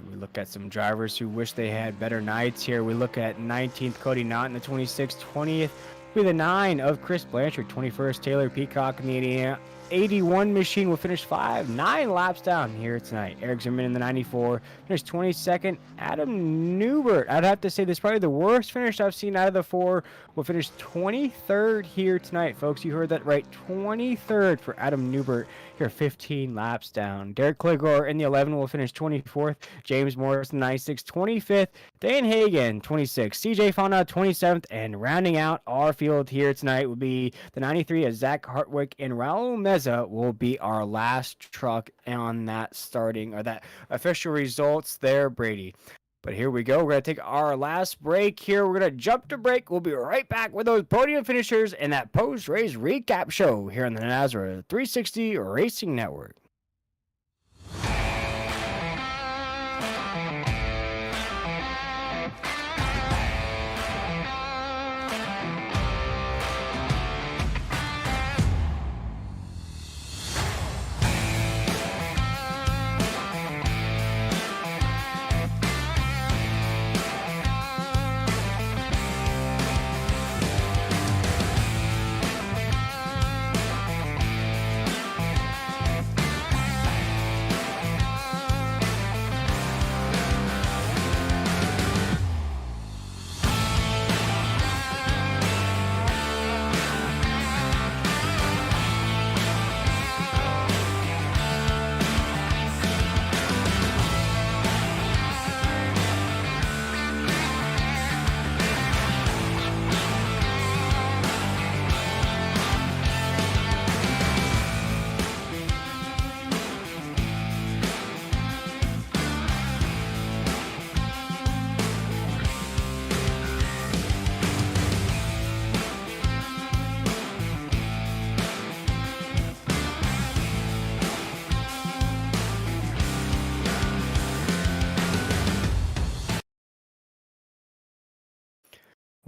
We look at some drivers who wish they had better nights here. We look at 19th, Cody Knott in the 26th, 20th, with the 9 of Chris Blanchard, 21st, Taylor Peacock in the 81 machine will finish 9 laps down here tonight. Eric Zimmerman in the 94 finished 22nd. Adam Newbert, I'd have to say this is probably the worst finish I've seen out of the 4, will finish 23rd here tonight, folks. You heard that right, 23rd for Adam Newbert here, 15 laps down. Derek Clegor in the 11 will finish 24th. James Morris in the 96, 25th. Dan Hagan, 26th. CJ Fonda, 27th. And rounding out our field here tonight will be the 93 of Zach Hartwick, and Raul Meza will be our last truck on that starting, or that official results there, Brady. But here we go. We're going to take our last break here. We're going to jump to break. We'll be right back with those podium finishers and that post-race recap show here on the Nazareth 360 Racing Network.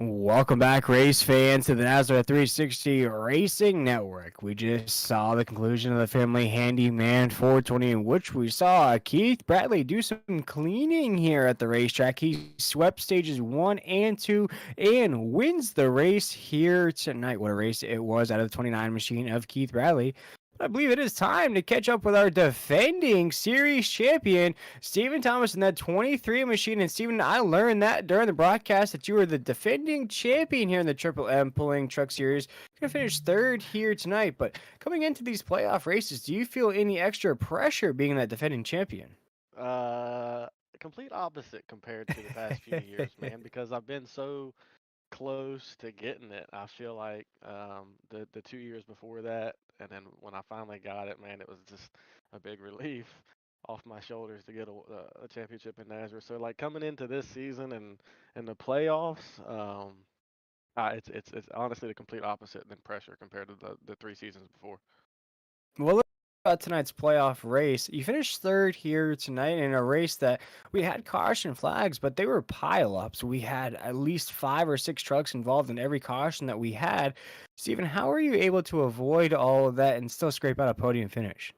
Welcome back, race fans, to the NASCAR 360 Racing Network. We just saw the conclusion of the Family Handyman 420, in which we saw Keith Bradley do some cleaning here at the racetrack. He swept stages 1 and 2 and wins the race here tonight. What a race it was out of the 29 machine of Keith Bradley. I believe it is time to catch up with our defending series champion, Stephen Thomas, in that 23 machine. And Stephen, I learned that during the broadcast that you were the defending champion here in the Triple M Pulling Truck Series. You're going to finish third here tonight. But coming into these playoff races, do you feel any extra pressure being that defending champion? Uh, Complete opposite compared to the past few years, man, because I've been so close to getting it. I feel like the 2 years before that, and then when I finally got it, man, it was just a big relief off my shoulders to get a championship in Nazareth. So like coming into this season and the playoffs, it's honestly the complete opposite than pressure compared to the 3 seasons before. Well, let's talk about tonight's playoff race. You finished third here tonight in a race that we had caution flags, but they were pileups. We had at least 5 or 6 trucks involved in every caution that we had. Stephen, how are you able to avoid all of that and still scrape out a podium finish?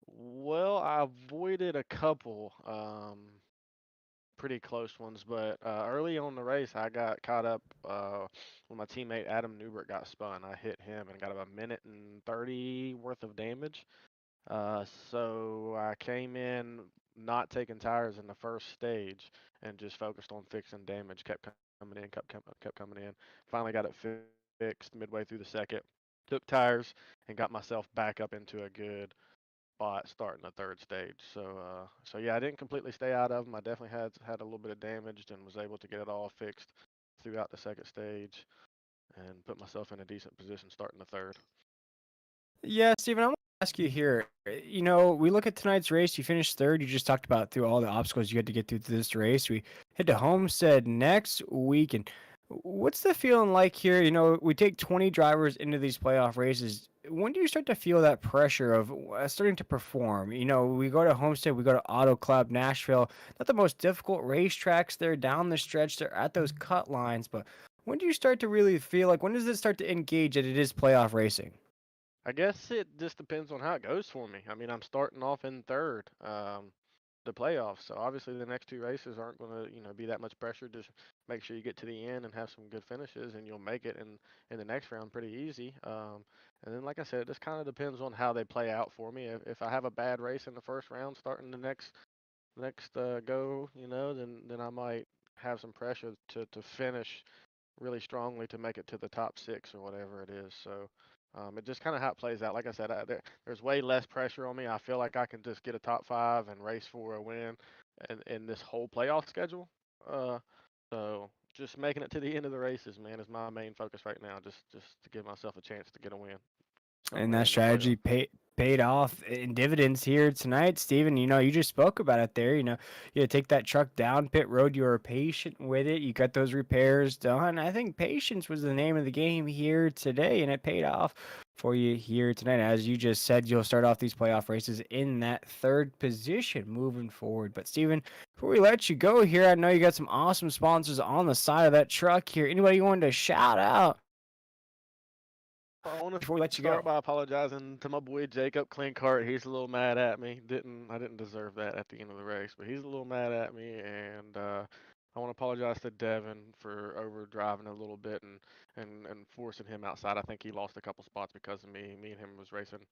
Well, I avoided a couple. Pretty close ones, but early on in the race, I got caught up when my teammate Adam Newbert got spun. I hit him and got about a minute and 30 worth of damage. So I came in not taking tires in the first stage and just focused on fixing damage. Kept coming in, kept coming in. Finally got it fixed midway through the second. Took tires and got myself back up into a good spot starting the third stage. So yeah, I didn't completely stay out of them. I definitely had a little bit of damage and was able to get it all fixed throughout the second stage and put myself in a decent position starting the third. Yeah, Steven, I want to ask you here. We look at tonight's race. You finished third. You just talked about through all the obstacles you had to get through this race. We head to Homestead next week. And what's the feeling like here? We take 20 drivers into these playoff races. When do you start to feel that pressure of starting to perform? We go to Homestead, we go to Auto Club, Nashville. Not the most difficult racetracks there down the stretch. They're at those cut lines. But when do you start to really feel like, when does it start to engage that it is playoff racing? I guess it just depends on how it goes for me. I mean, I'm starting off in third, the playoffs. So obviously the next 2 races aren't going to, be that much pressure. Just make sure you get to the end and have some good finishes, and you'll make it in the next round pretty easy. And then, like I said, it just kind of depends on how they play out for me. If I have a bad race in the first round, starting the next go, then I might have some pressure to finish really strongly to make it to the top 6 or whatever it is. So it just kind of how it plays out. Like I said, there's way less pressure on me. I feel like I can just get a top 5 and race for a win in this whole playoff schedule. Uh, so just making it to the end of the races, man, is my main focus right now. Just to give myself a chance to get a win And that in the playoff. strategy paid off in dividends here tonight, Steven. You just spoke about it there. You take that truck down pit road. You were patient with it. You got those repairs done. I think patience was the name of the game here today, and it paid off for you here tonight. As you just said, you'll start off these playoff races in that third position moving forward. But Steven, before we let you go here, I know you got some awesome sponsors on the side of that truck here. Anybody you wanted to shout out I want to before we let you start go? by apologizing to my boy Jacob Clinkart. He's a little mad at me. I didn't deserve that at the end of the race, but he's a little mad at me, and I want to apologize to Devin for over driving a little bit and forcing him outside. I think he lost a couple spots because of me. Me and him was racing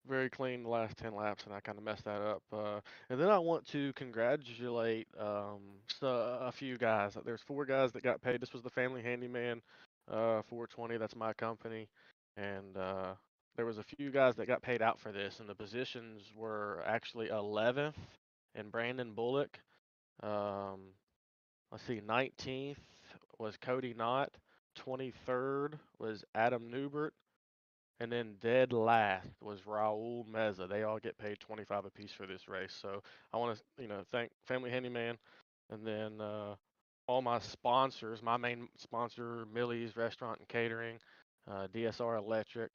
very clean the last 10 laps, and I kind of messed that up. And then I want to congratulate a few guys. There's 4 guys that got paid. This was the Family Handyman 420. That's my company, and there was a few guys that got paid out for this, and the positions were actually 11th and Brandon Bullock. Um, let's see, 19th was Cody Knott. 23rd was Adam Newbert. And then dead last was Raul Meza. They all get paid 25 apiece for this race. So I want to, thank Family Handyman, and then all my sponsors. My main sponsor, Millie's Restaurant and Catering, DSR Electric,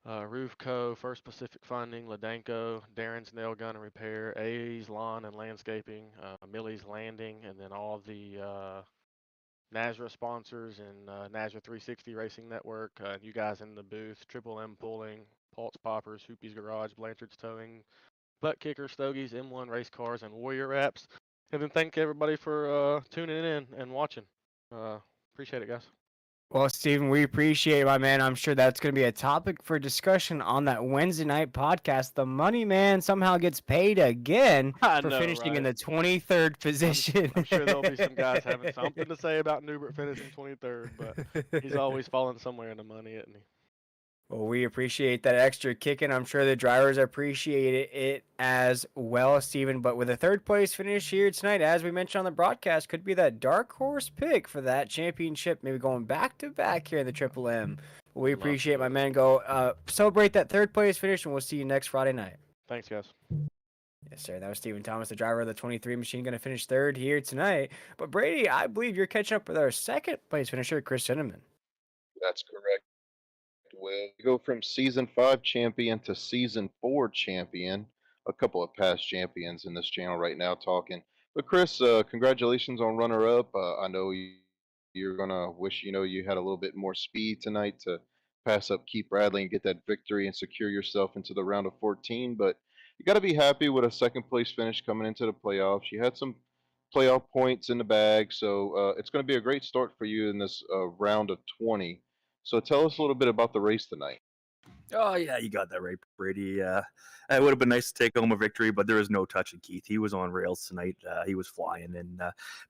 Roof Co, First Pacific Funding, Ladenko, Darren's Nail Gun and Repair, A's Lawn and Landscaping, Millie's Landing, and then all the Nazra sponsors and Nazra 360 Racing Network, you guys in the booth, Triple M Pulling, Pulse Poppers, Hoopy's Garage, Blanchard's Towing, Butt Kicker, Stogies, M1 Race Cars, and Warrior Apps. And then thank everybody for tuning in and watching. Appreciate it, guys. Well, Steven, we appreciate it, my man. I'm sure that's going to be a topic for discussion on that Wednesday night podcast. The money man somehow gets paid again I for know, finishing in right? the 23rd position. I'm sure there'll be some guys having something to say about Newbert finishing 23rd, but he's always falling somewhere in the money, isn't he? Well, we appreciate that extra kicking. I'm sure the drivers appreciate it as well, Steven. But with a third place finish here tonight, as we mentioned on the broadcast, could be that dark horse pick for that championship, maybe going back to back here in the Triple M. We Love to appreciate do my it. man. Go celebrate that third place finish, and we'll see you next Friday night. Thanks, guys. Yes, sir. That was Stephen Thomas, the driver of the 23 machine, going to finish third here tonight. But Brady, I believe you're catching up with our second place finisher, Chris Cinnamon. That's correct. Will go from season 5 champion to season 4 champion. A couple of past champions in this channel right now talking. But Chris, congratulations on runner up. I know you're gonna wish you had a little bit more speed tonight to pass up Keith Bradley and get that victory and secure yourself into the round of 14. But you got to be happy with a second place finish coming into the playoffs. You had some playoff points in the bag, so it's going to be a great start for you in this round of 20. So tell us a little bit about the race tonight. Oh yeah, you got that right, Brady. It would have been nice to take home a victory, but there was no touching Keith. He was on rails tonight. He was flying, and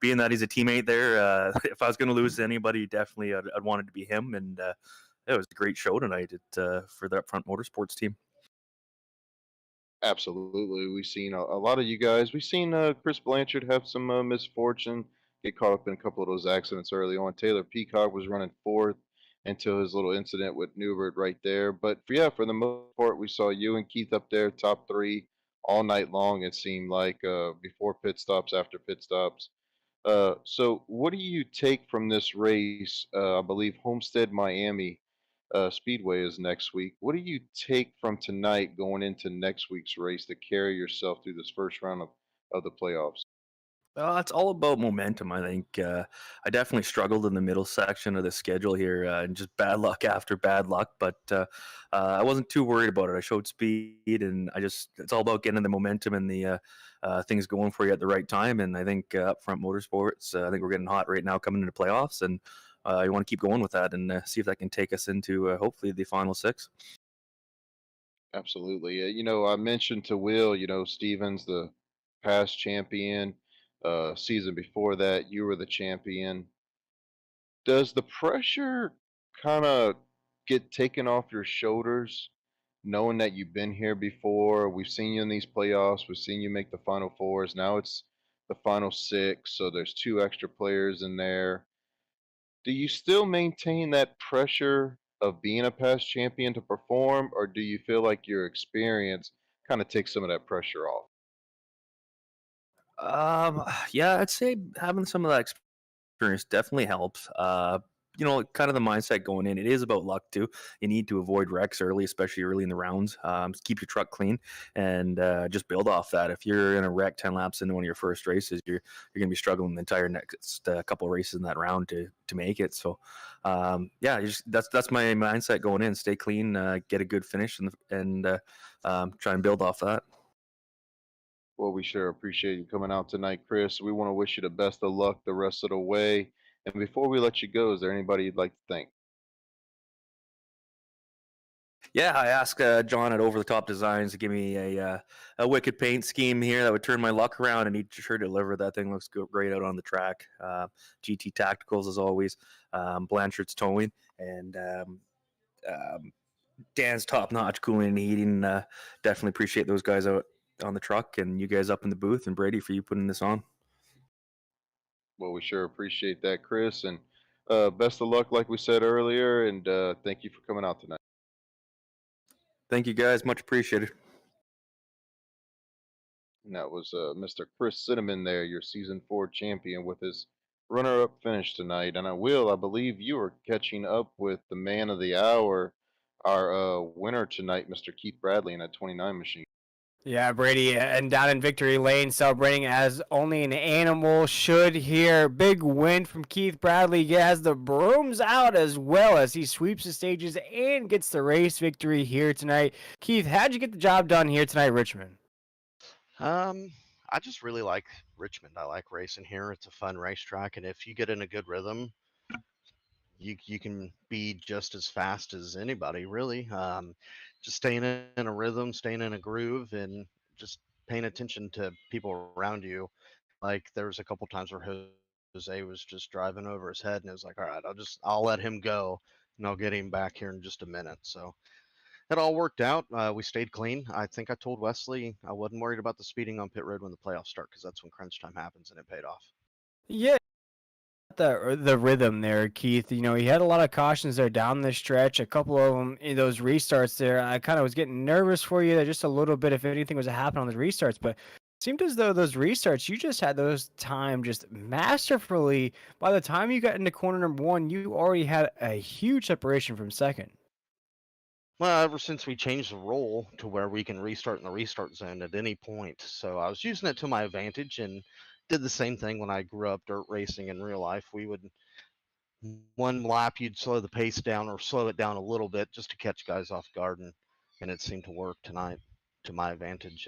being that he's a teammate there, if I was going to lose to anybody, definitely I'd wanted to be him. And it was a great show tonight for the Upfront Motorsports team. Absolutely. We've seen a lot of you guys. We've seen Chris Blanchard have some misfortune, get caught up in a couple of those accidents early on. Taylor Peacock was running fourth until his little incident with Newbert right there. But for the most part, we saw you and Keith up there, top three, all night long, it seemed like, before pit stops, after pit stops. So, what do you take from this race? I believe Homestead, Miami Speedway is next week. What do you take from tonight going into next week's race to carry yourself through this first round of the playoffs? It's all about momentum. I think I definitely struggled in the middle section of the schedule here, and just bad luck after bad luck. But I wasn't too worried about it. I showed speed, and it's all about getting the momentum and the things going for you at the right time. And I think Upfront Motorsports, I think we're getting hot right now coming into playoffs, and you want to keep going with that and see if that can take us into hopefully the final six. Absolutely. I mentioned to Will, Stevens, the past champion. Season before that, you were the champion. Does the pressure kind of get taken off your shoulders knowing that you've been here before? We've seen you in these playoffs, we've seen you make the final fours. Now it's the final six, so there's two extra players in there. Do you still maintain that pressure of being a past champion to perform, or do you feel like your experience kind of takes some of that pressure off? Yeah, I'd say having some of that experience definitely helps. Kind of the mindset going in. It is about luck too. You need to avoid wrecks early, especially early in the rounds. Keep your truck clean and just build off that. If you're in a wreck 10 laps into one of your first races, you're going to be struggling the entire next couple of races in that round to make it. So, that's my mindset going in. Stay clean, get a good finish, and try and build off that. Well, we sure appreciate you coming out tonight, Chris. We want to wish you the best of luck the rest of the way. And before we let you go, is there anybody you'd like to thank? Yeah, I asked John at Over the Top Designs to give me a wicked paint scheme here that would turn my luck around, and he sure delivered. That thing looks great out on the track. GT Tacticals as always, Blanchard's Towing, and Dan's Top Notch Cooling and Heating. Definitely appreciate those guys out on the truck, and you guys up in the booth, and Brady for you putting this on. Well, we sure appreciate that, Chris. And best of luck, like we said earlier. And thank you for coming out tonight. Thank you guys, much appreciated. And that was Mr. Chris Cinnamon there, your season 4 champion, with his runner up finish tonight. And I believe you are catching up with the man of the hour, our winner tonight, Mr. Keith Bradley, in that 29 machine. Yeah, Brady, and down in victory lane, celebrating as only an animal should here. Big win from Keith Bradley. He has the brooms out as well as he sweeps the stages and gets the race victory here tonight. Keith, how'd you get the job done here tonight, Richmond? Um, I just really like Richmond. I like racing here. It's a fun racetrack, and if you get in a good rhythm, you can be just as fast as anybody, really. Just staying in a rhythm, staying in a groove, and just paying attention to people around you. Like there was a couple times where Jose was just driving over his head, and it was like, all right, I'll let him go, and I'll get him back here in just a minute. So it all worked out. We stayed clean. I think I told Wesley I wasn't worried about the speeding on pit road when the playoffs start because that's when crunch time happens, and it paid off. Yeah, the rhythm there, Keith. You know, he had a lot of cautions there down the stretch. A couple of them, those restarts there. I kind of was getting nervous for you there just a little bit if anything was to happen on the restarts, but seemed as though those restarts you just had those timed just masterfully. By the time you got into corner number one, you already had a huge separation from second. Well, ever since we changed the rule to where we can restart in the restart zone at any point, so I was using it to my advantage and did the same thing when I grew up dirt racing in real life. We would one lap you'd slow the pace down or slow it down a little bit just to catch guys off guard, and it seemed to work tonight to my advantage.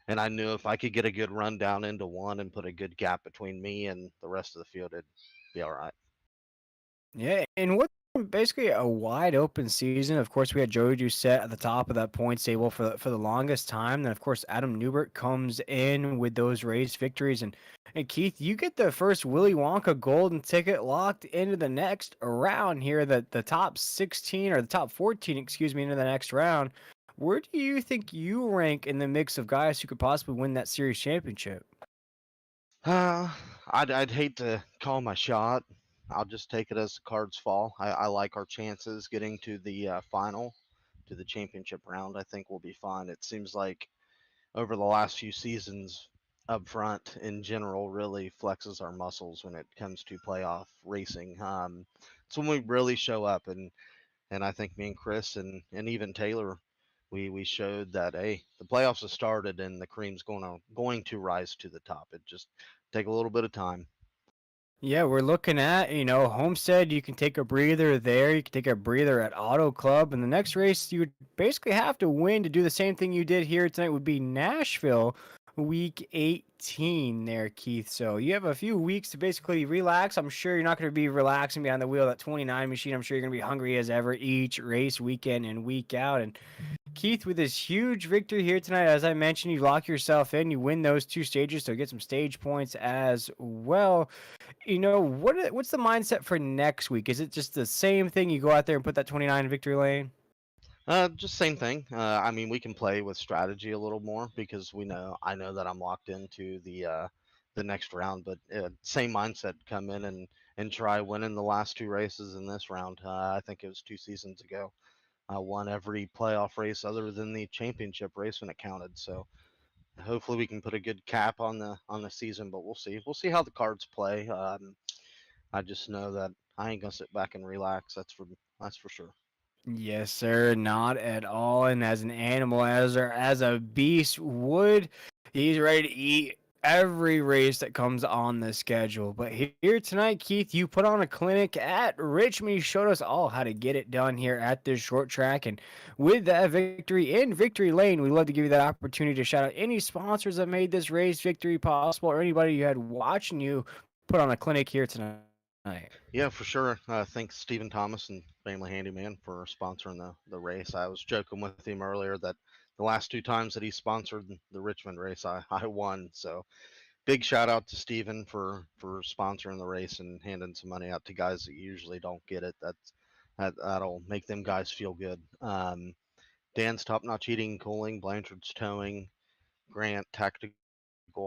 And I knew if I could get a good run down into one and put a good gap between me and the rest of the field, it'd be all right. Yeah, and what basically a wide open season. Of course, we had Joey Doucette at the top of that points table for the longest time. Then, of course, Adam Newbert comes in with those race victories, and Keith, you get the first Willy Wonka golden ticket locked into the next round here. The top 16 or the top 14, excuse me, into the next round. Where do you think you rank in the mix of guys who could possibly win that series championship? Uh, I'd hate to call my shot. I'll just take it as the cards fall. I like our chances getting to the final, to the championship round. I think we'll be fine. It seems like over the last few seasons, up front in general, really flexes our muscles when it comes to playoff racing. It's when we really show up, and I think me and Chris and even Taylor, we showed that hey, the playoffs have started and the cream's going to rise to the top. It just take a little bit of time. Yeah, we're looking at, Homestead, you can take a breather there. You can take a breather at Auto Club. And the next race you would basically have to win to do the same thing you did here tonight would be Nashville, week 18 there, Keith. So you have a few weeks to basically relax. I'm sure you're not going to be relaxing behind the wheel of that 29 machine. I'm sure you're going to be hungry as ever each race weekend and week out. And Keith, with this huge victory here tonight, as I mentioned, you lock yourself in, you win those two stages, so get some stage points as well. What's the mindset for next week? Is it just the same thing? You go out there and put that 29 in victory lane? Just same thing. I mean, we can play with strategy a little more because I know that I'm locked into the next round, but same mindset. Come in and try winning the last two races in this round. I think it was 2 seasons ago. I won every playoff race other than the championship race when it counted. So hopefully we can put a good cap on the season, but we'll see. We'll see how the cards play. I just know that I ain't gonna sit back and relax. That's for sure. Yes, sir, not at all. And as an animal, as a beast would, he's ready to eat every race that comes on the schedule. But here tonight, Keith, you put on a clinic at Richmond. You showed us all how to get it done here at this short track. And with that victory in Victory Lane, we'd love to give you that opportunity to shout out any sponsors that made this race victory possible or anybody you had watching you put on a clinic here tonight. Yeah, for sure. Thanks Stephen Thomas and Family Handyman for sponsoring the race. I was joking with him earlier that the last two times that he sponsored the Richmond race, I won. So big shout out to Stephen for sponsoring the race and handing some money out to guys that usually don't get it. That'll make them guys feel good. Dan's Top Notch Heating and Cooling, Blanchard's Towing, Grant Tactical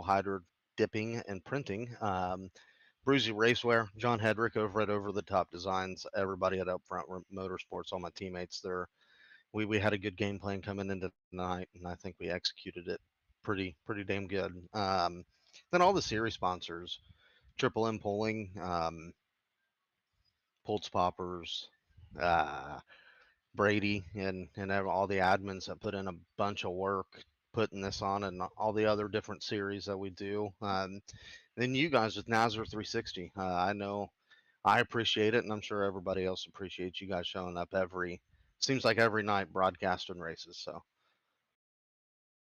Hydro Dipping and Printing. Bruzy Racewear, John Hedrick over at Over the Top Designs, everybody at Upfront Motorsports, all my teammates there. We had a good game plan coming into tonight, and I think we executed it pretty damn good. Then all the series sponsors, Triple M Pulling, Pulse Poppers, uh, Brady, and all the admins that put in a bunch of work putting this on and all the other different series that we do. Then you guys with Nazareth 360. I know I appreciate it, and I'm sure everybody else appreciates you guys showing up seems like every night broadcasting races. So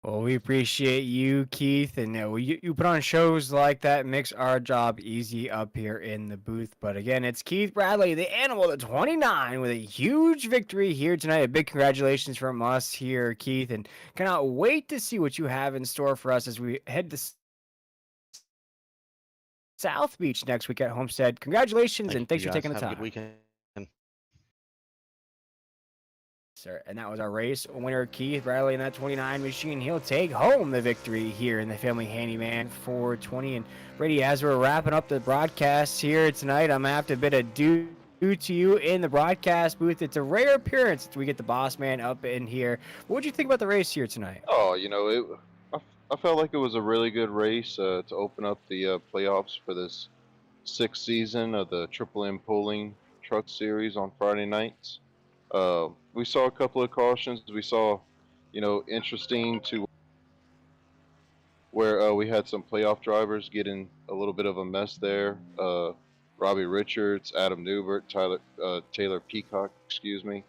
Well, we appreciate you, Keith, and you put on shows like that, makes our job easy up here in the booth. But again, it's Keith Bradley, the animal, the 29, with a huge victory here tonight. A big congratulations from us here, Keith, and cannot wait to see what you have in store for us as we head to South Beach next week at Homestead. Congratulations, thank and thanks you for guys. taking the Have a time. good weekend. Sir, and that was our race winner, Keith Bradley, in that 29 machine. He'll take home the victory here in the Family Handyman 420. And Brady, as we're wrapping up the broadcast here tonight, I'm gonna have to bid adieu to you in the broadcast booth. It's a rare appearance that we get the boss man up in here. What would you think about the race here tonight? Oh, I felt like it was a really good race to open up the playoffs for this sixth season of the Triple M Pulling Truck Series on Friday nights. We saw a couple of cautions. We saw, interesting to where we had some playoff drivers get in a little bit of a mess there. Robbie Richards, Adam Newbert, Taylor Peacock, excuse me.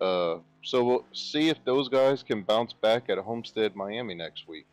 So we'll see if those guys can bounce back at Homestead, Miami next week.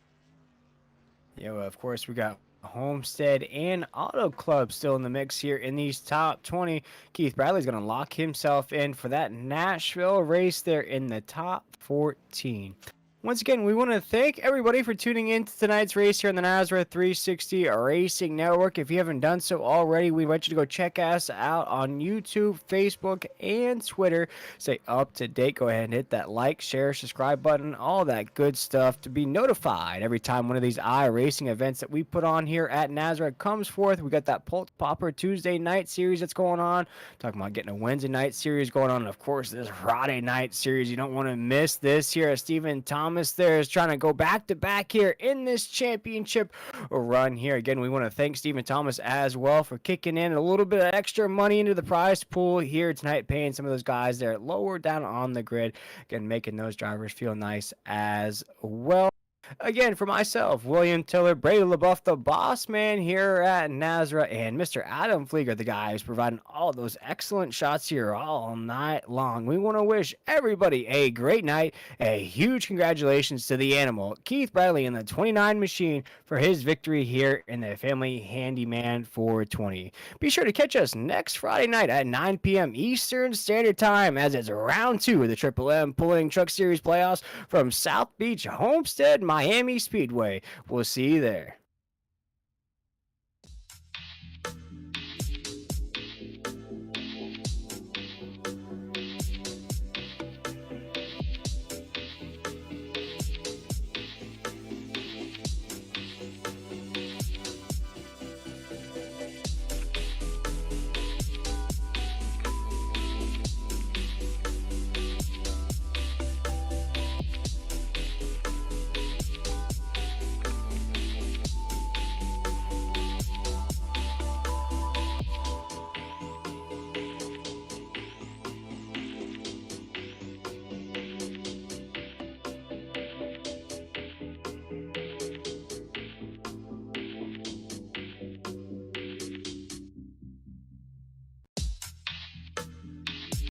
Yeah, well, of course, we got Homestead and Auto Club still in the mix here in these top 20. Keith Bradley's going to lock himself in for that Nashville race there in the top 14. Once again, we want to thank everybody for tuning in to tonight's race here on the Nazareth 360 Racing Network. If you haven't done so already, we invite you to go check us out on YouTube, Facebook, and Twitter. Stay up to date. Go ahead and hit that like, share, subscribe button, all that good stuff to be notified every time one of these iRacing events that we put on here at Nazareth comes forth. We got that Pulse Popper Tuesday night series that's going on. Talking about getting a Wednesday night series going on. And of course, this Friday night series. You don't want to miss this here. Stephen Thomas there is trying to go back to back here in this championship run here. Again, we want to thank Stephen Thomas as well for kicking in a little bit of extra money into the prize pool here tonight, paying some of those guys there lower down on the grid. Again, making those drivers feel nice as well. Again, for myself, William Tiller, Brady LaBeouf, the boss man here at Nazareth, and Mr. Adam Flieger, the guy who's providing all those excellent shots here all night long. We want to wish everybody a great night. A huge congratulations to the animal, Keith Bradley, in the 29 machine for his victory here in the Family Handyman 420. Be sure to catch us next Friday night at 9 p.m. Eastern Standard Time as it's round 2 of the Triple M Pulling Truck Series playoffs from South Beach Homestead, Miami Speedway. We'll see you there.